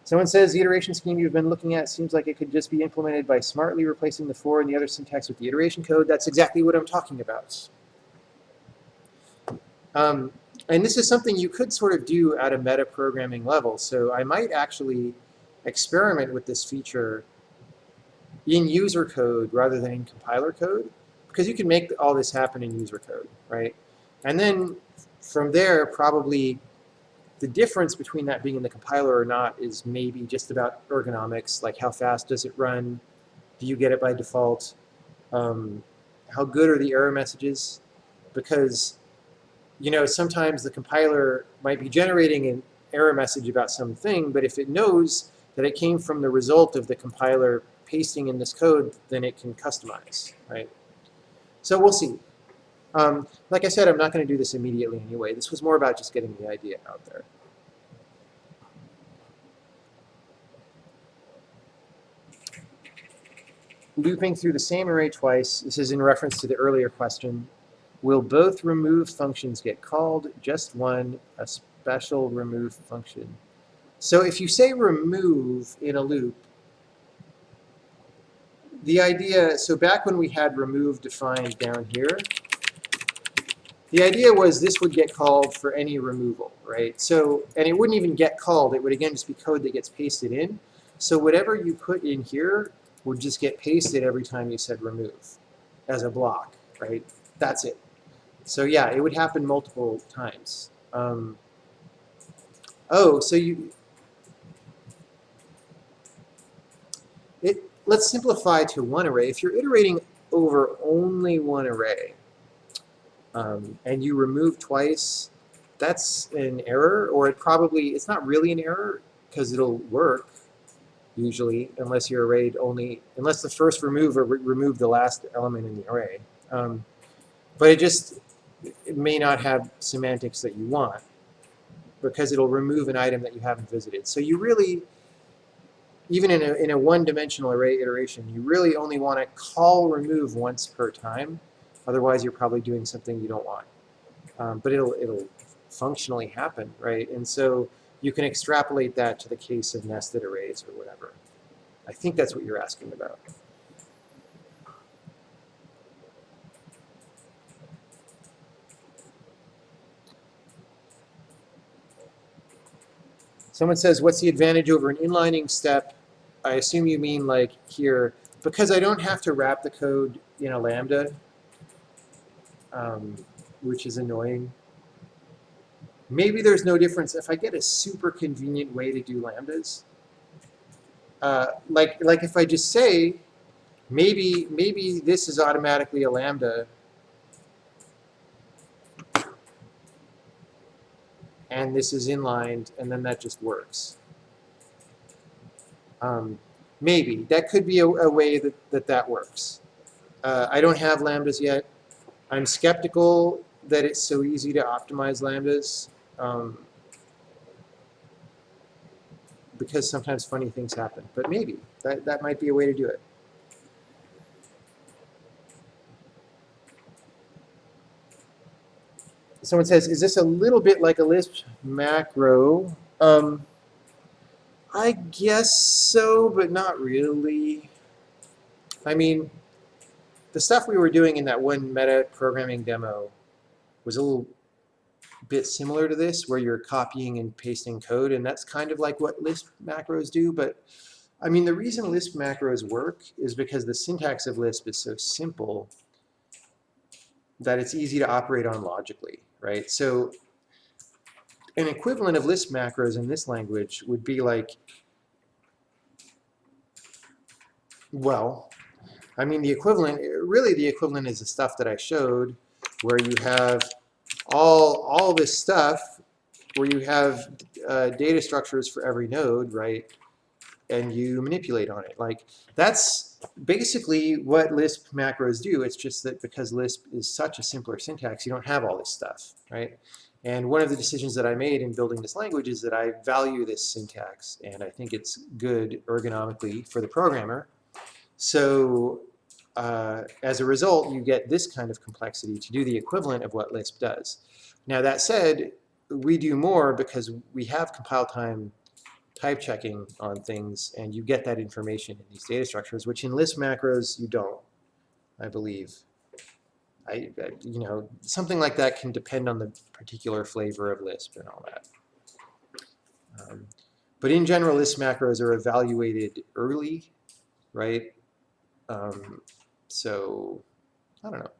Someone says the iteration scheme you've been looking at seems like it could just be implemented by smartly replacing the for and the other syntax with the iteration code. That's exactly what I'm talking about. And this is something you could sort of do at a meta programming level. So I might actually experiment with this feature in user code rather than in compiler code, because you can make all this happen in user code, right? And then from there, probably the difference between that being in the compiler or not is maybe just about ergonomics, like how fast does it run? Do you get it by default? How good are the error messages? Because, you know, sometimes the compiler might be generating an error message about something, but if it knows that it came from the result of the compiler pasting in this code, then it can customize, right? So we'll see. Like I said, I'm not going to do this immediately anyway. This was more about just getting the idea out there. Looping through the same array twice. This is in reference to the earlier question. Will both remove functions get called? Just one, a special remove function. So if you say remove in a loop, the idea, so back when we had remove defined down here, the idea was this would get called for any removal, right? So, and it wouldn't even get called. It would again just be code that gets pasted in. So whatever you put in here would just get pasted every time you said remove as a block, right? That's it. So yeah, it would happen multiple times. Oh, so let's simplify to one array. If you're iterating over only one array, and you remove twice, that's an error, or it's not really an error because it'll work usually, unless your array unless the first remove removed the last element in the array. But it may not have semantics that you want because it'll remove an item that you haven't visited. So you really, even in a one-dimensional array iteration, you really only want to call remove once per time. Otherwise, you're probably doing something you don't want. But it'll functionally happen, right? And so you can extrapolate that to the case of nested arrays or whatever. I think that's what you're asking about. Someone says, what's the advantage over an inlining step? I assume you mean like here, because I don't have to wrap the code in a Lambda, which is annoying. Maybe there's no difference if I get a super convenient way to do Lambdas. Like if I just say, maybe this is automatically a Lambda, and this is inlined, and then that just works. Maybe. That could be a way that works. I don't have Lambdas yet. I'm skeptical that it's so easy to optimize Lambdas, because sometimes funny things happen. But maybe. That might be a way to do it. Someone says, is this a little bit like a Lisp macro? I guess so, but not really. I mean, the stuff we were doing in that one meta programming demo was a little bit similar to this, where you're copying and pasting code, and that's kind of like what Lisp macros do. But I mean, the reason Lisp macros work is because the syntax of Lisp is so simple that it's easy to operate on logically, right? So an equivalent of Lisp macros in this language would be like, well, I mean, really the equivalent is the stuff that I showed, where you have all this stuff, where you have data structures for every node, right? And you manipulate on it. Like, that's basically what Lisp macros do, it's just that because Lisp is such a simpler syntax, you don't have all this stuff, right? And one of the decisions that I made in building this language is that I value this syntax, and I think it's good ergonomically for the programmer. So as a result, you get this kind of complexity to do the equivalent of what Lisp does. Now that said, we do more because we have compile time type checking on things, and you get that information in these data structures, which in Lisp macros you don't, I believe. You know, something like that can depend on the particular flavor of Lisp and all that. But in general, Lisp macros are evaluated early, right? So I don't know.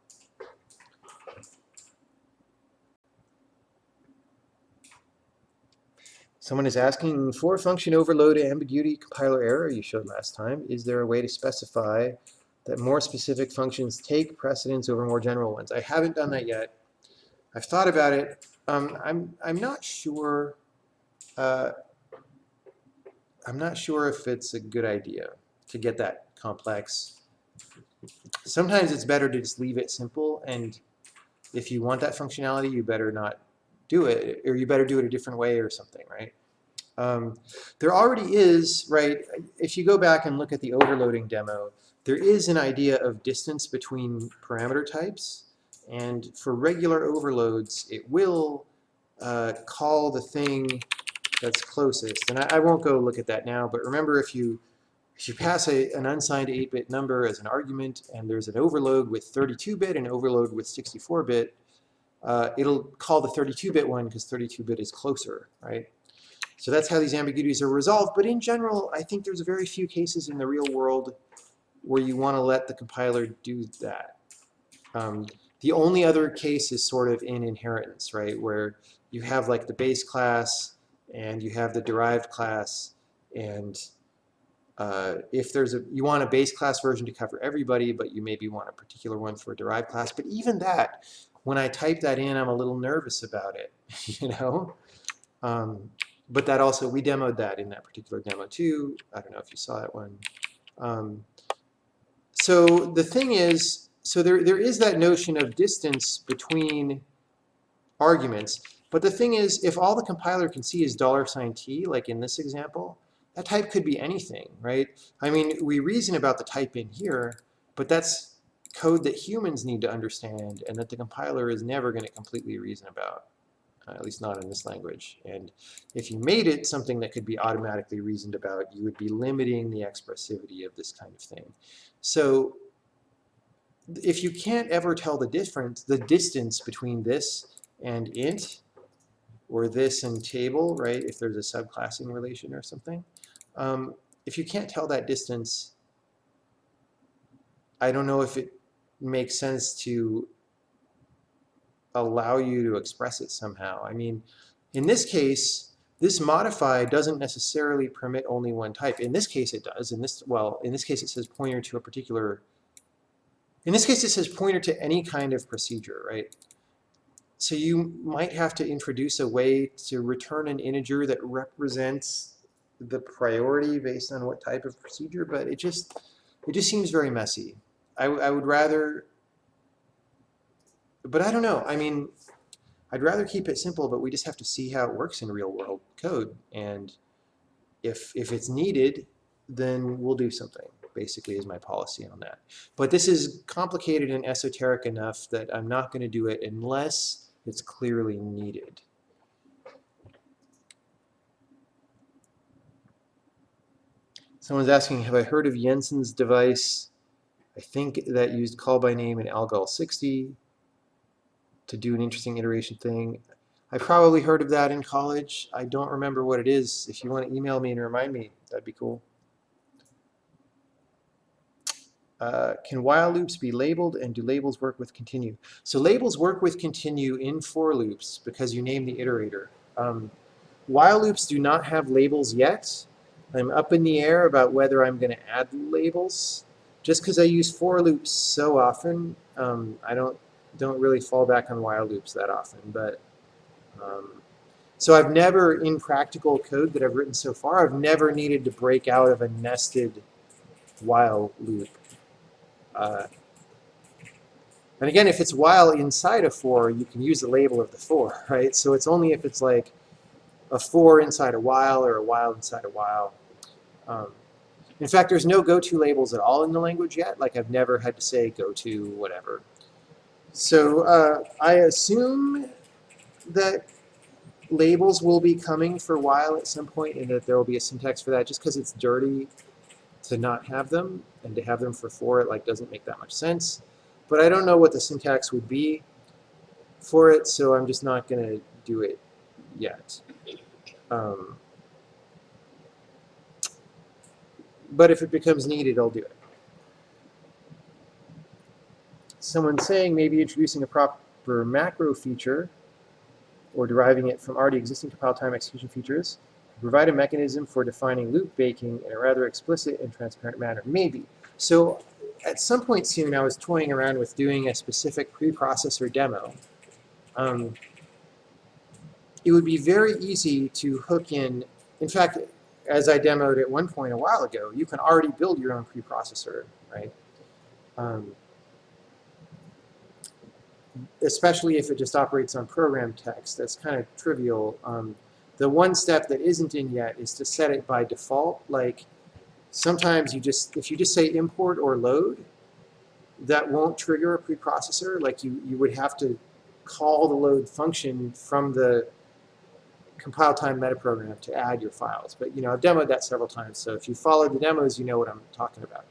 Someone is asking, for function overload ambiguity compiler error you showed last time, is there a way to specify that more specific functions take precedence over more general ones? I haven't done that yet. I've thought about it. I'm not sure. I'm not sure if it's a good idea to get that complex. Sometimes it's better to just leave it simple, and if you want that functionality, you better not do it, or you better do it a different way or something, right? There already is, right, if you go back and look at the overloading demo, there is an idea of distance between parameter types, and for regular overloads, it will call the thing that's closest. And I won't go look at that now, but remember, if you pass an unsigned 8-bit number as an argument, and there's an overload with 32-bit and overload with 64-bit, it'll call the 32-bit one because 32-bit is closer, right? So that's how these ambiguities are resolved. But in general, I think there's very few cases in the real world where you want to let the compiler do that. The only other case is sort of in inheritance, right, where you have like the base class and you have the derived class, and if you want a base class version to cover everybody, but you maybe want a particular one for a derived class. But even that, when I type that in, I'm a little nervous about it, you know? But that also, we demoed that in that particular demo too. I don't know if you saw that one. So the thing is, so there is that notion of distance between arguments. But the thing is, if all the compiler can see is $t, like in this example, that type could be anything, right? I mean, we reason about the type in here, but that's code that humans need to understand and that the compiler is never going to completely reason about, at least not in this language. And if you made it something that could be automatically reasoned about, you would be limiting the expressivity of this kind of thing. So if you can't ever tell the distance between this and int, or this and table, right, if there's a subclassing relation or something, if you can't tell that distance, I don't know if it makes sense to allow you to express it somehow. I mean, in this case, this modify doesn't necessarily permit only one type. In this case, it does. In this case, it says pointer to a particular. In this case, it says pointer to any kind of procedure, right? So you might have to introduce a way to return an integer that represents the priority based on what type of procedure, but it just seems very messy. I would rather, but I don't know. I mean, I'd rather keep it simple, but we just have to see how it works in real world code. And if it's needed, then we'll do something, basically, is my policy on that. But this is complicated and esoteric enough that I'm not going to do it unless it's clearly needed. Someone's asking, have I heard of Jensen's device? I think that used call by name in Algol 60 to do an interesting iteration thing. I probably heard of that in college. I don't remember what it is. If you want to email me and remind me, that'd be cool. Can while loops be labeled, and do labels work with continue? So labels work with continue in for loops because you name the iterator. While loops do not have labels yet. I'm up in the air about whether I'm going to add labels. Just because I use for loops so often, I don't really fall back on while loops that often. But so I've never, in practical code that I've written so far, I've never needed to break out of a nested while loop. And again, if it's while inside a for, you can use the label of the for, right? So it's only if it's like a for inside a while or a while inside a while. In fact, there's no goto labels at all in the language yet. Like I've never had to say goto whatever. So I assume that labels will be coming for while at some point, and that there will be a syntax for that, just because it's dirty to not have them, and to have them for it like doesn't make that much sense. But I don't know what the syntax would be for it, so I'm just not going to do it yet. But if it becomes needed, I'll do it. Someone's saying maybe introducing a proper macro feature or deriving it from already existing compile time execution features to provide a mechanism for defining loop baking in a rather explicit and transparent manner. Maybe. So at some point soon, I was toying around with doing a specific preprocessor demo. It would be very easy to hook in fact, as I demoed at one point a while ago, you can already build your own preprocessor, right? Especially if it just operates on program text. That's kind of trivial. The one step that isn't in yet is to set it by default. Like sometimes if you just say import or load, that won't trigger a preprocessor. Like you would have to call the load function from the compile time metaprogram to add your files. But you know, I've demoed that several times, so if you followed the demos, you know what I'm talking about.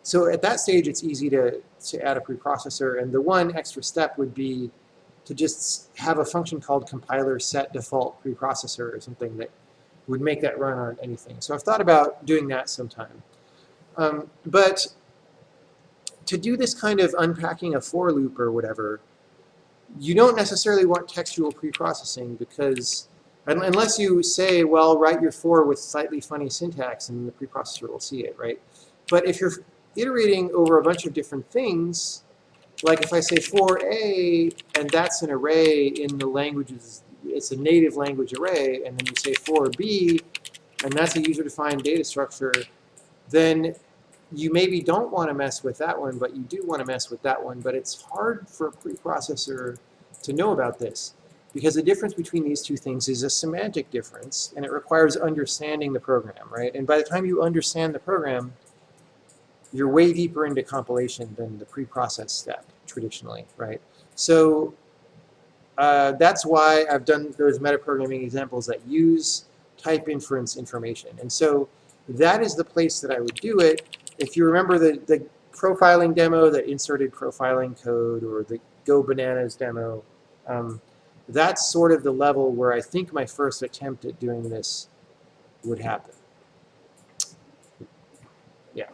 So at that stage, it's easy to add a preprocessor, and the one extra step would be to just have a function called compiler set default preprocessor or something that would make that run on anything. So I've thought about doing that sometime. But to do this kind of unpacking a for loop or whatever, you don't necessarily want textual preprocessing, because unless you say, well, write your for with slightly funny syntax and the preprocessor will see it, right? But if you're iterating over a bunch of different things, like if I say for A, and that's an array in the languages, it's a native language array, and then you say for B, and that's a user-defined data structure, then you maybe don't want to mess with that one, but you do want to mess with that one. But it's hard for a preprocessor to know about this, because the difference between these two things is a semantic difference, and it requires understanding the program, right? And by the time you understand the program, you're way deeper into compilation than the preprocess step traditionally, right? So that's why I've done those metaprogramming examples that use type inference information. And so that is the place that I would do it. If you remember the profiling demo that inserted profiling code, or the Go Bananas demo, that's sort of the level where I think my first attempt at doing this would happen. Yeah.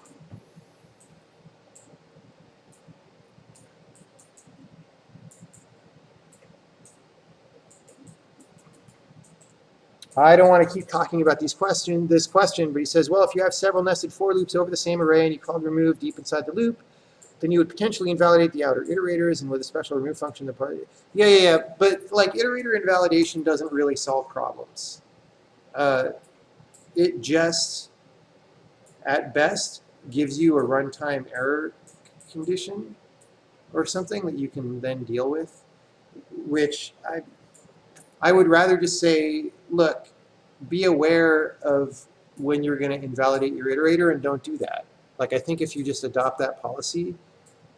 I don't want to keep talking about this question, but he says, well, if you have several nested for loops over the same array and you call remove deep inside the loop, then you would potentially invalidate the outer iterators, and with a special remove function, the part. Yeah. But like iterator invalidation doesn't really solve problems. It just, at best, gives you a runtime error condition or something that you can then deal with, which I would rather just say, look, be aware of when you're going to invalidate your iterator and don't do that. Like, I think if you just adopt that policy,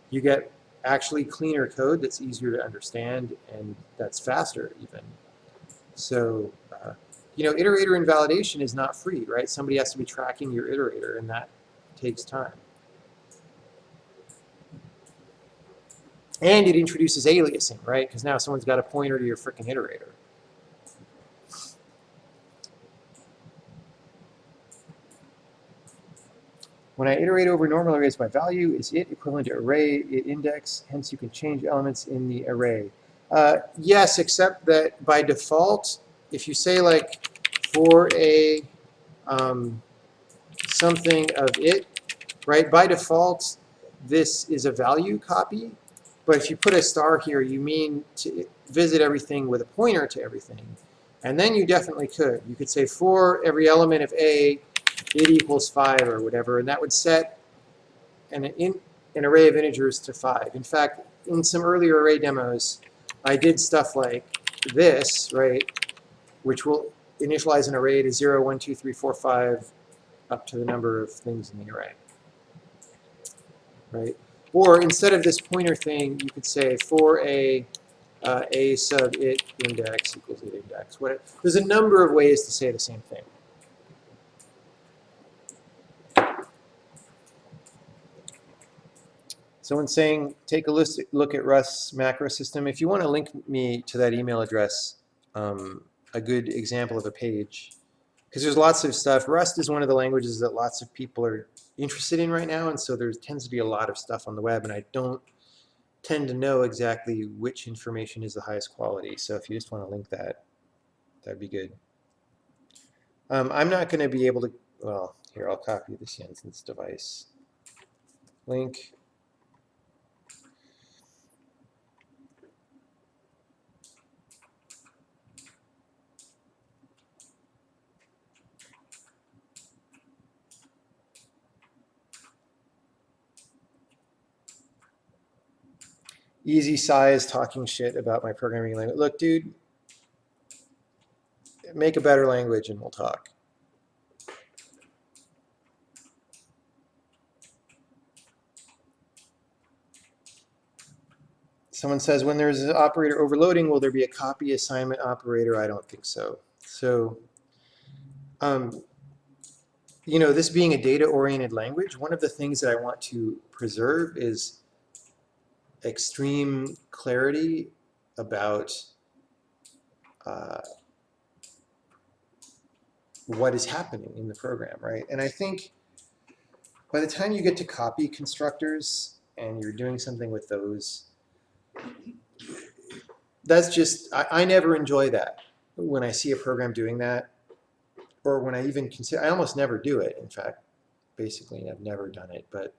you get actually cleaner code that's easier to understand and that's faster even. So, you know, iterator invalidation is not free, right? Somebody has to be tracking your iterator, and that takes time. And it introduces aliasing, right? Because now someone's got a pointer to your freaking iterator. When I iterate over normal arrays by value, is it equivalent to array it index? Hence, you can change elements in the array. Yes, except that by default, if you say like for a something of it, right? By default, this is a value copy. But if you put a star here, you mean to visit everything with a pointer to everything. And then you definitely could. You could say for every element of A, it equals 5 or whatever, and that would set an array of integers to 5. In fact, in some earlier array demos, I did stuff like this, right, which will initialize an array to 0, 1, 2, 3, 4, 5, up to the number of things in the array, right? Or instead of this pointer thing, you could say for a sub it index equals it index. There's a number of ways to say the same thing. Someone's saying, take a look at Rust's macro system. If you want to link me to that email address, a good example of a page, because there's lots of stuff. Rust is one of the languages that lots of people are interested in right now, and so there tends to be a lot of stuff on the web, and I don't tend to know exactly which information is the highest quality. So if you just want to link that, that'd be good. I'm not going to be able to, well, here, I'll copy this Jensen's device link. Easy size talking shit about my programming language. Look, dude, make a better language and we'll talk. Someone says, when there's an operator overloading, will there be a copy assignment operator? I don't think so. So, you know, this being a data-oriented language, one of the things that I want to preserve is extreme clarity about what is happening in the program, right? And I think by the time you get to copy constructors and you're doing something with those, that's just, I never enjoy that when I see a program doing that, or when I even consider, I almost never do it, in fact, basically I've never done it, but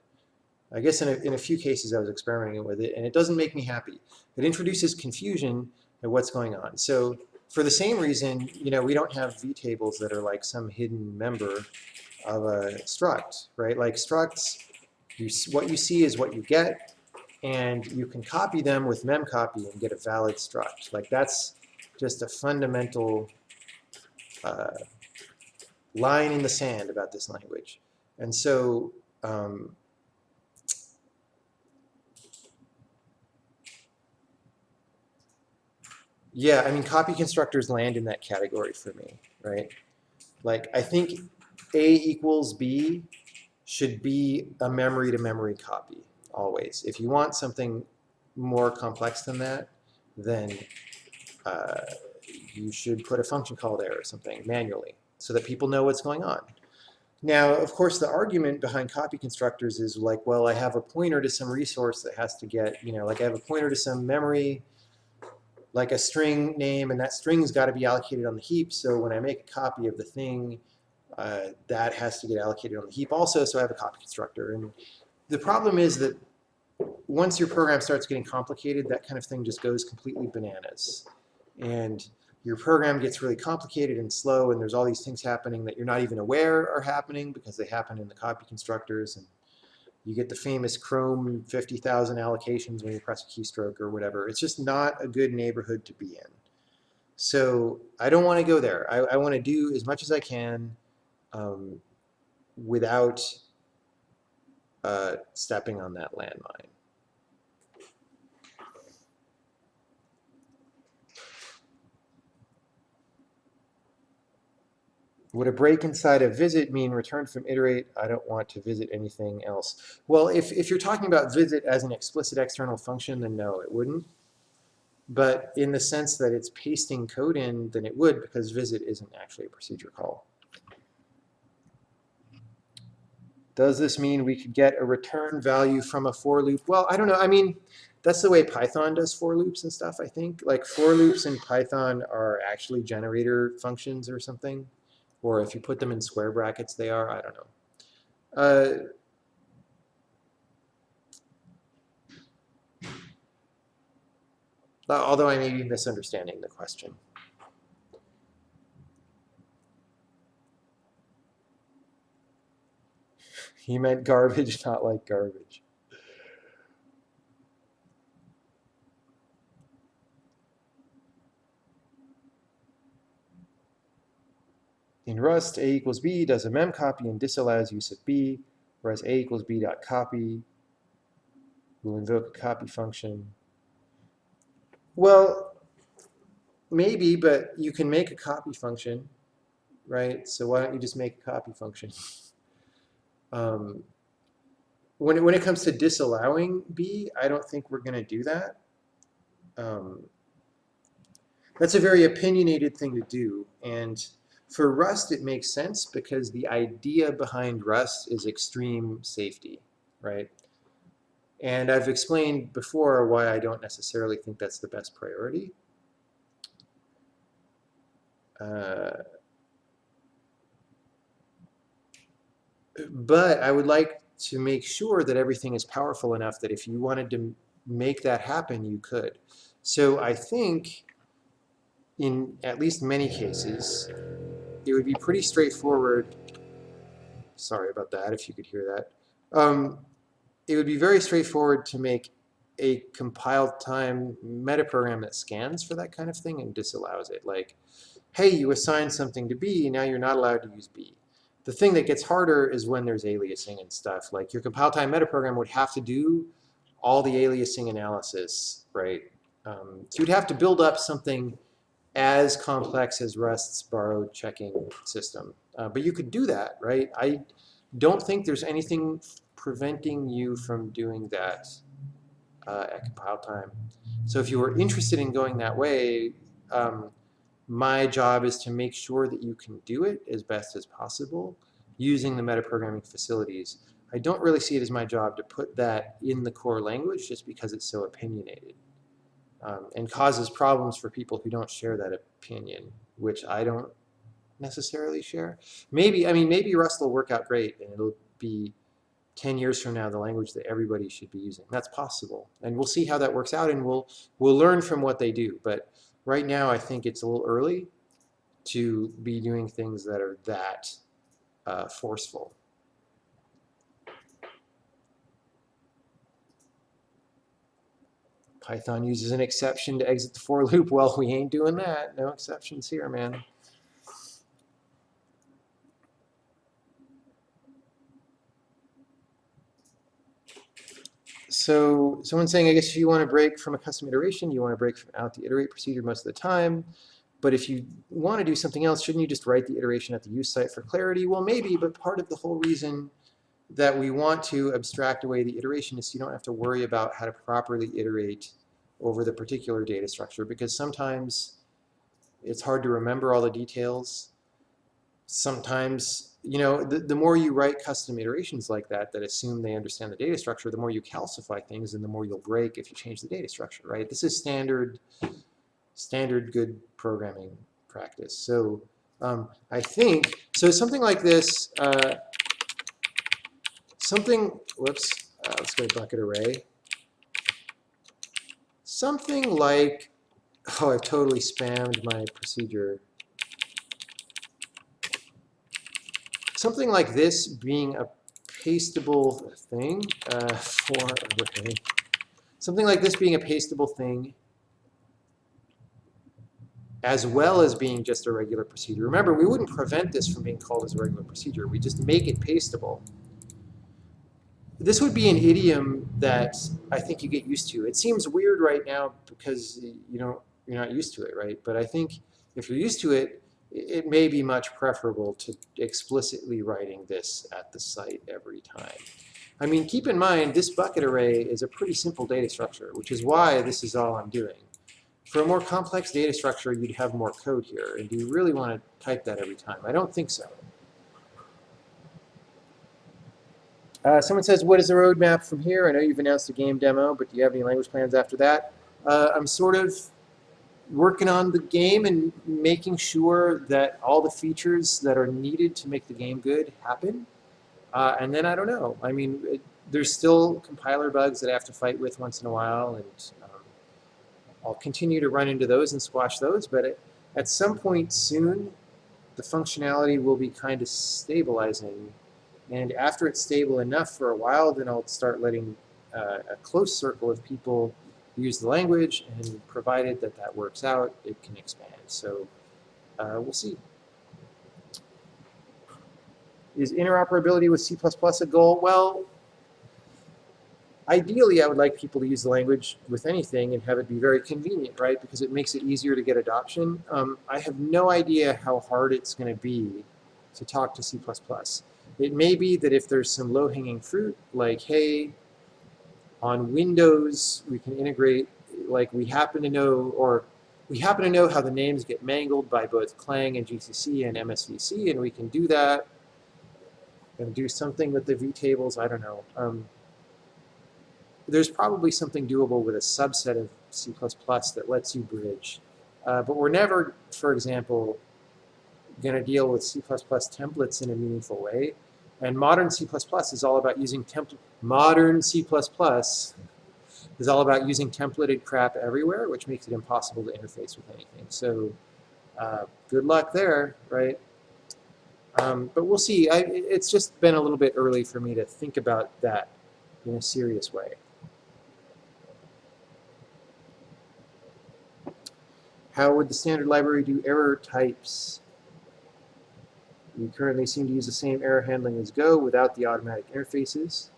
I guess in a few cases I was experimenting with it, and it doesn't make me happy. It introduces confusion at what's going on. So for the same reason, you know, we don't have vtables that are like some hidden member of a struct, right? Like structs, what you see is what you get, and you can copy them with memcopy and get a valid struct. Like that's just a fundamental line in the sand about this language. And so, yeah, I mean, copy constructors land in that category for me, right? Like, I think A equals B should be a memory-to-memory copy, always. If you want something more complex than that, then you should put a function call there or something manually so that people know what's going on. Now, of course, the argument behind copy constructors is like, well, I have a pointer to some resource that has to get, you know, like I have a pointer to some memory, like a string name, and that string's got to be allocated on the heap. So when I make a copy of the thing, that has to get allocated on the heap also, so I have a copy constructor. And the problem is that once your program starts getting complicated, that kind of thing just goes completely bananas. And your program gets really complicated and slow, and there's all these things happening that you're not even aware are happening because they happen in the copy constructors. And you get the famous Chrome 50,000 allocations when you press a keystroke or whatever. It's just not a good neighborhood to be in. So I don't want to go there. I want to do as much as I can without stepping on that landmine. Would a break inside a visit mean return from iterate? I don't want to visit anything else. Well, if you're talking about visit as an explicit external function, then no, it wouldn't. But in the sense that it's pasting code in, then it would, because visit isn't actually a procedure call. Does this mean we could get a return value from a for loop? Well, I don't know. I mean, that's the way Python does for loops and stuff, I think. Like for loops in Python are actually generator functions or something. Or if you put them in square brackets, they are. I don't know. Although I may be misunderstanding the question. He meant garbage, not like garbage. In Rust, a equals b does a memcopy and disallows use of b, whereas a equals b dot copy will invoke a copy function. Well, maybe, but you can make a copy function, right? So why don't you just make a copy function? When it comes to disallowing b, I don't think we're going to do that. That's a very opinionated thing to do. And for Rust, it makes sense because the idea behind Rust is extreme safety, right? And I've explained before why I don't necessarily think that's the best priority. But I would like to make sure that everything is powerful enough that if you wanted to make that happen, you could. So I think in at least many cases, it would be pretty straightforward. Sorry about that, if you could hear that. It would be very straightforward to make a compiled time metaprogram that scans for that kind of thing and disallows it. Like, hey, you assigned something to B, now you're not allowed to use B. The thing that gets harder is when there's aliasing and stuff. Like your compile time metaprogram would have to do all the aliasing analysis, right? So you'd have to build up something as complex as Rust's borrowed checking system. But you could do that, right? I don't think there's anything preventing you from doing that at compile time. So if you were interested in going that way, my job is to make sure that you can do it as best as possible using the metaprogramming facilities. I don't really see it as my job to put that in the core language just because it's so opinionated and causes problems for people who don't share that opinion, which I don't necessarily share. Maybe Rust will work out great and it'll be 10 years from now the language that everybody should be using. That's possible. And we'll see how that works out and we'll learn from what they do. But right now I think it's a little early to be doing things that are that forceful. Python uses an exception to exit the for loop. Well, we ain't doing that. No exceptions here, man. So someone's saying, I guess if you want to break from a custom iteration, you want to break out the iterate procedure most of the time. But if you want to do something else, shouldn't you just write the iteration at the use site for clarity? Well, maybe, but part of the whole reason that we want to abstract away the iteration is so you don't have to worry about how to properly iterate over the particular data structure, because sometimes it's hard to remember all the details. Sometimes, you know, the more you write custom iterations like that assume they understand the data structure, the more you calcify things and the more you'll break if you change the data structure, right? This is standard good programming practice. So I think, so something like this, let's go to bucket array. Something like, oh, I've totally spammed my procedure. Something like this being a pastable thing for array. Something like this being a pastable thing as well as being just a regular procedure. Remember, we wouldn't prevent this from being called as a regular procedure. We just make it pastable. This would be an idiom that I think you get used to. It seems weird right now because you're not used to it, right? But I think if you're used to it, it may be much preferable to explicitly writing this at the site every time. I mean, keep in mind, this bucket array is a pretty simple data structure, which is why this is all I'm doing. For a more complex data structure, you'd have more code here. And do you really want to type that every time? I don't think so. Someone says, what is the roadmap from here? I know you've announced a game demo, but do you have any language plans after that? I'm sort of working on the game and making sure that all the features that are needed to make the game good happen. And then I don't know. I mean, there's still compiler bugs that I have to fight with once in a while, and I'll continue to run into those and squash those. But at some point soon, the functionality will be kind of stabilizing And after it's stable enough for a while, then I'll start letting a close circle of people use the language, and provided that that works out, it can expand. So we'll see. Is interoperability with C++ a goal? Well, ideally, I would like people to use the language with anything and have it be very convenient, right? Because it makes it easier to get adoption. I have no idea how hard it's going to be to talk to C++. It may be that if there's some low-hanging fruit, like, hey, on Windows, we can integrate, like we happen to know how the names get mangled by both Clang and GCC and MSVC, and we can do that and do something with the vtables. I don't know. There's probably something doable with a subset of C++ that lets you bridge. But we're never, for example, going to deal with C++ templates in a meaningful way. And modern C++ is all about using template. Modern C++ is all about using templated crap everywhere, which makes it impossible to interface with anything. So good luck there, right? But we'll see. It's just been a little bit early for me to think about that in a serious way. How would the standard library do error types? We currently seem to use the same error handling as Go without the automatic interfaces.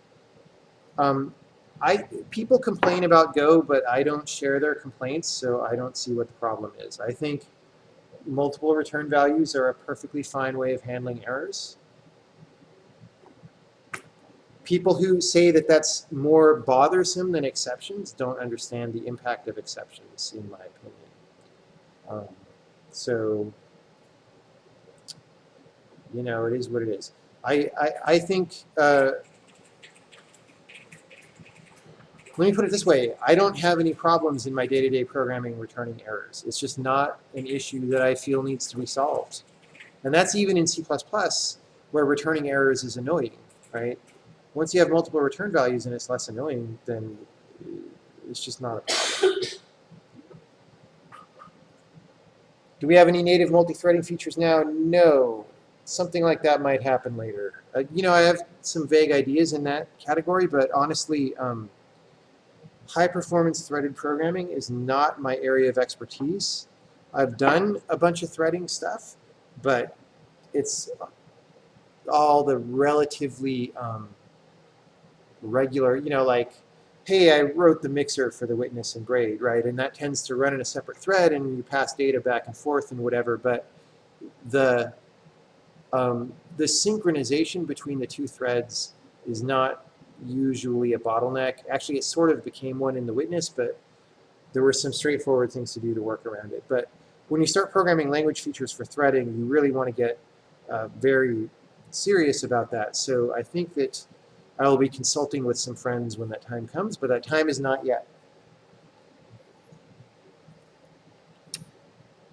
People complain about Go, but I don't share their complaints, so I don't see what the problem is. I think multiple return values are a perfectly fine way of handling errors. People who say that that's more bothersome than exceptions don't understand the impact of exceptions, in my opinion. So, you know, it is what it is. I think, let me put it this way. I don't have any problems in my day-to-day programming returning errors. It's just not an issue that I feel needs to be solved. And that's even in C++, where returning errors is annoying, right? Once you have multiple return values and it's less annoying, then it's just not a problem. Do we have any native multi-threading features now? No. Something like that might happen later. You know, I have some vague ideas in that category, but honestly, high-performance threaded programming is not my area of expertise. I've done a bunch of threading stuff, but it's all the relatively regular, you know, like, hey, I wrote the mixer for the witness and grade, right? And that tends to run in a separate thread, and you pass data back and forth and whatever. But the synchronization between the two threads is not usually a bottleneck. Actually, it sort of became one in the witness, but there were some straightforward things to do to work around it. But when you start programming language features for threading, you really want to get very serious about that. So I think that I will be consulting with some friends when that time comes, but that time is not yet.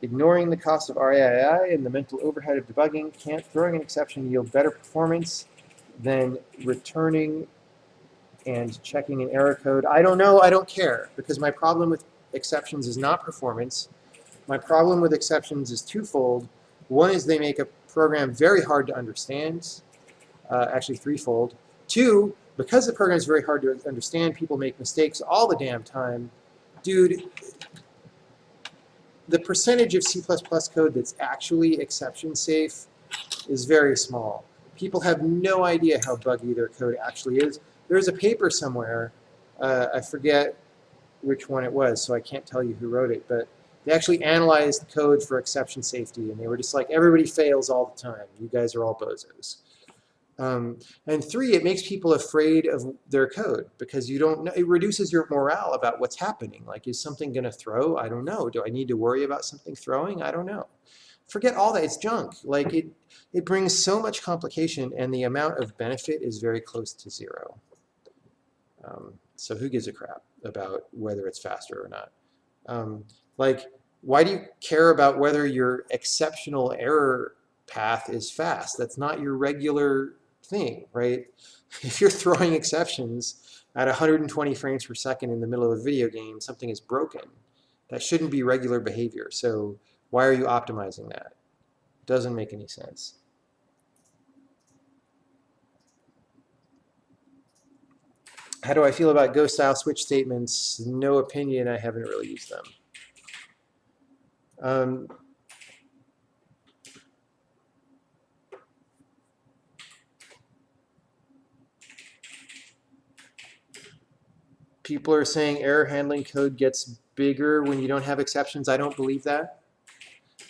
Ignoring the cost of RAII and the mental overhead of debugging, can't throwing an exception yield better performance than returning and checking an error code? I don't know, I don't care, because my problem with exceptions is not performance. My problem with exceptions is twofold. One is they make a program very hard to understand, actually threefold. Two, because the program is very hard to understand, people make mistakes all the damn time. Dude, the percentage of C++ code that's actually exception safe is very small. People have no idea how buggy their code actually is. There's a paper somewhere, I forget which one it was, so I can't tell you who wrote it, but they actually analyzed code for exception safety, and they were just like, everybody fails all the time. You guys are all bozos. And three, it makes people afraid of their code because you don't know, it reduces your morale about what's happening. Like, is something going to throw? I don't know. Do I need to worry about something throwing? I don't know. Forget all that. It's junk. Like, it brings so much complication, and the amount of benefit is very close to zero. So who gives a crap about whether it's faster or not? Like, why do you care about whether your exceptional error path is fast? That's not your regular thing, right? If you're throwing exceptions at 120 frames per second in the middle of a video game, something is broken. That shouldn't be regular behavior. So why are you optimizing that? Doesn't make any sense. How do I feel about Go-style switch statements? No opinion. I haven't really used them. People are saying error handling code gets bigger when you don't have exceptions. I don't believe that,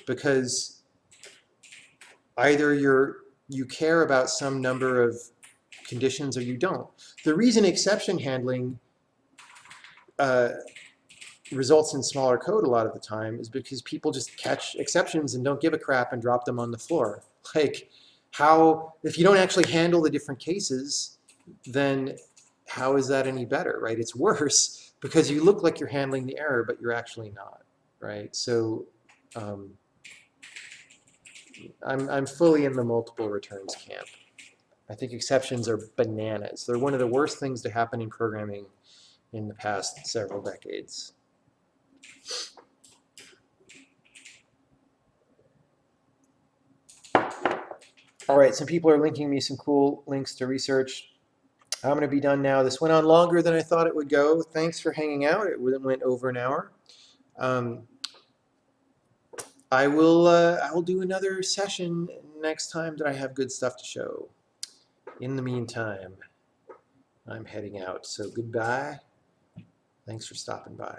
because either you care about some number of conditions or you don't. The reason exception handling results in smaller code a lot of the time is because people just catch exceptions and don't give a crap and drop them on the floor. Like, how, if you don't actually handle the different cases, then how is that any better, right? It's worse because you look like you're handling the error, but you're actually not, right? So I'm fully in the multiple returns camp. I think exceptions are bananas. They're one of the worst things to happen in programming in the past several decades. All right, some people are linking me some cool links to research. I'm going to be done now. This went on longer than I thought it would go. Thanks for hanging out. It went over an hour. I will do another session next time that I have good stuff to show. In the meantime, I'm heading out. So goodbye. Thanks for stopping by.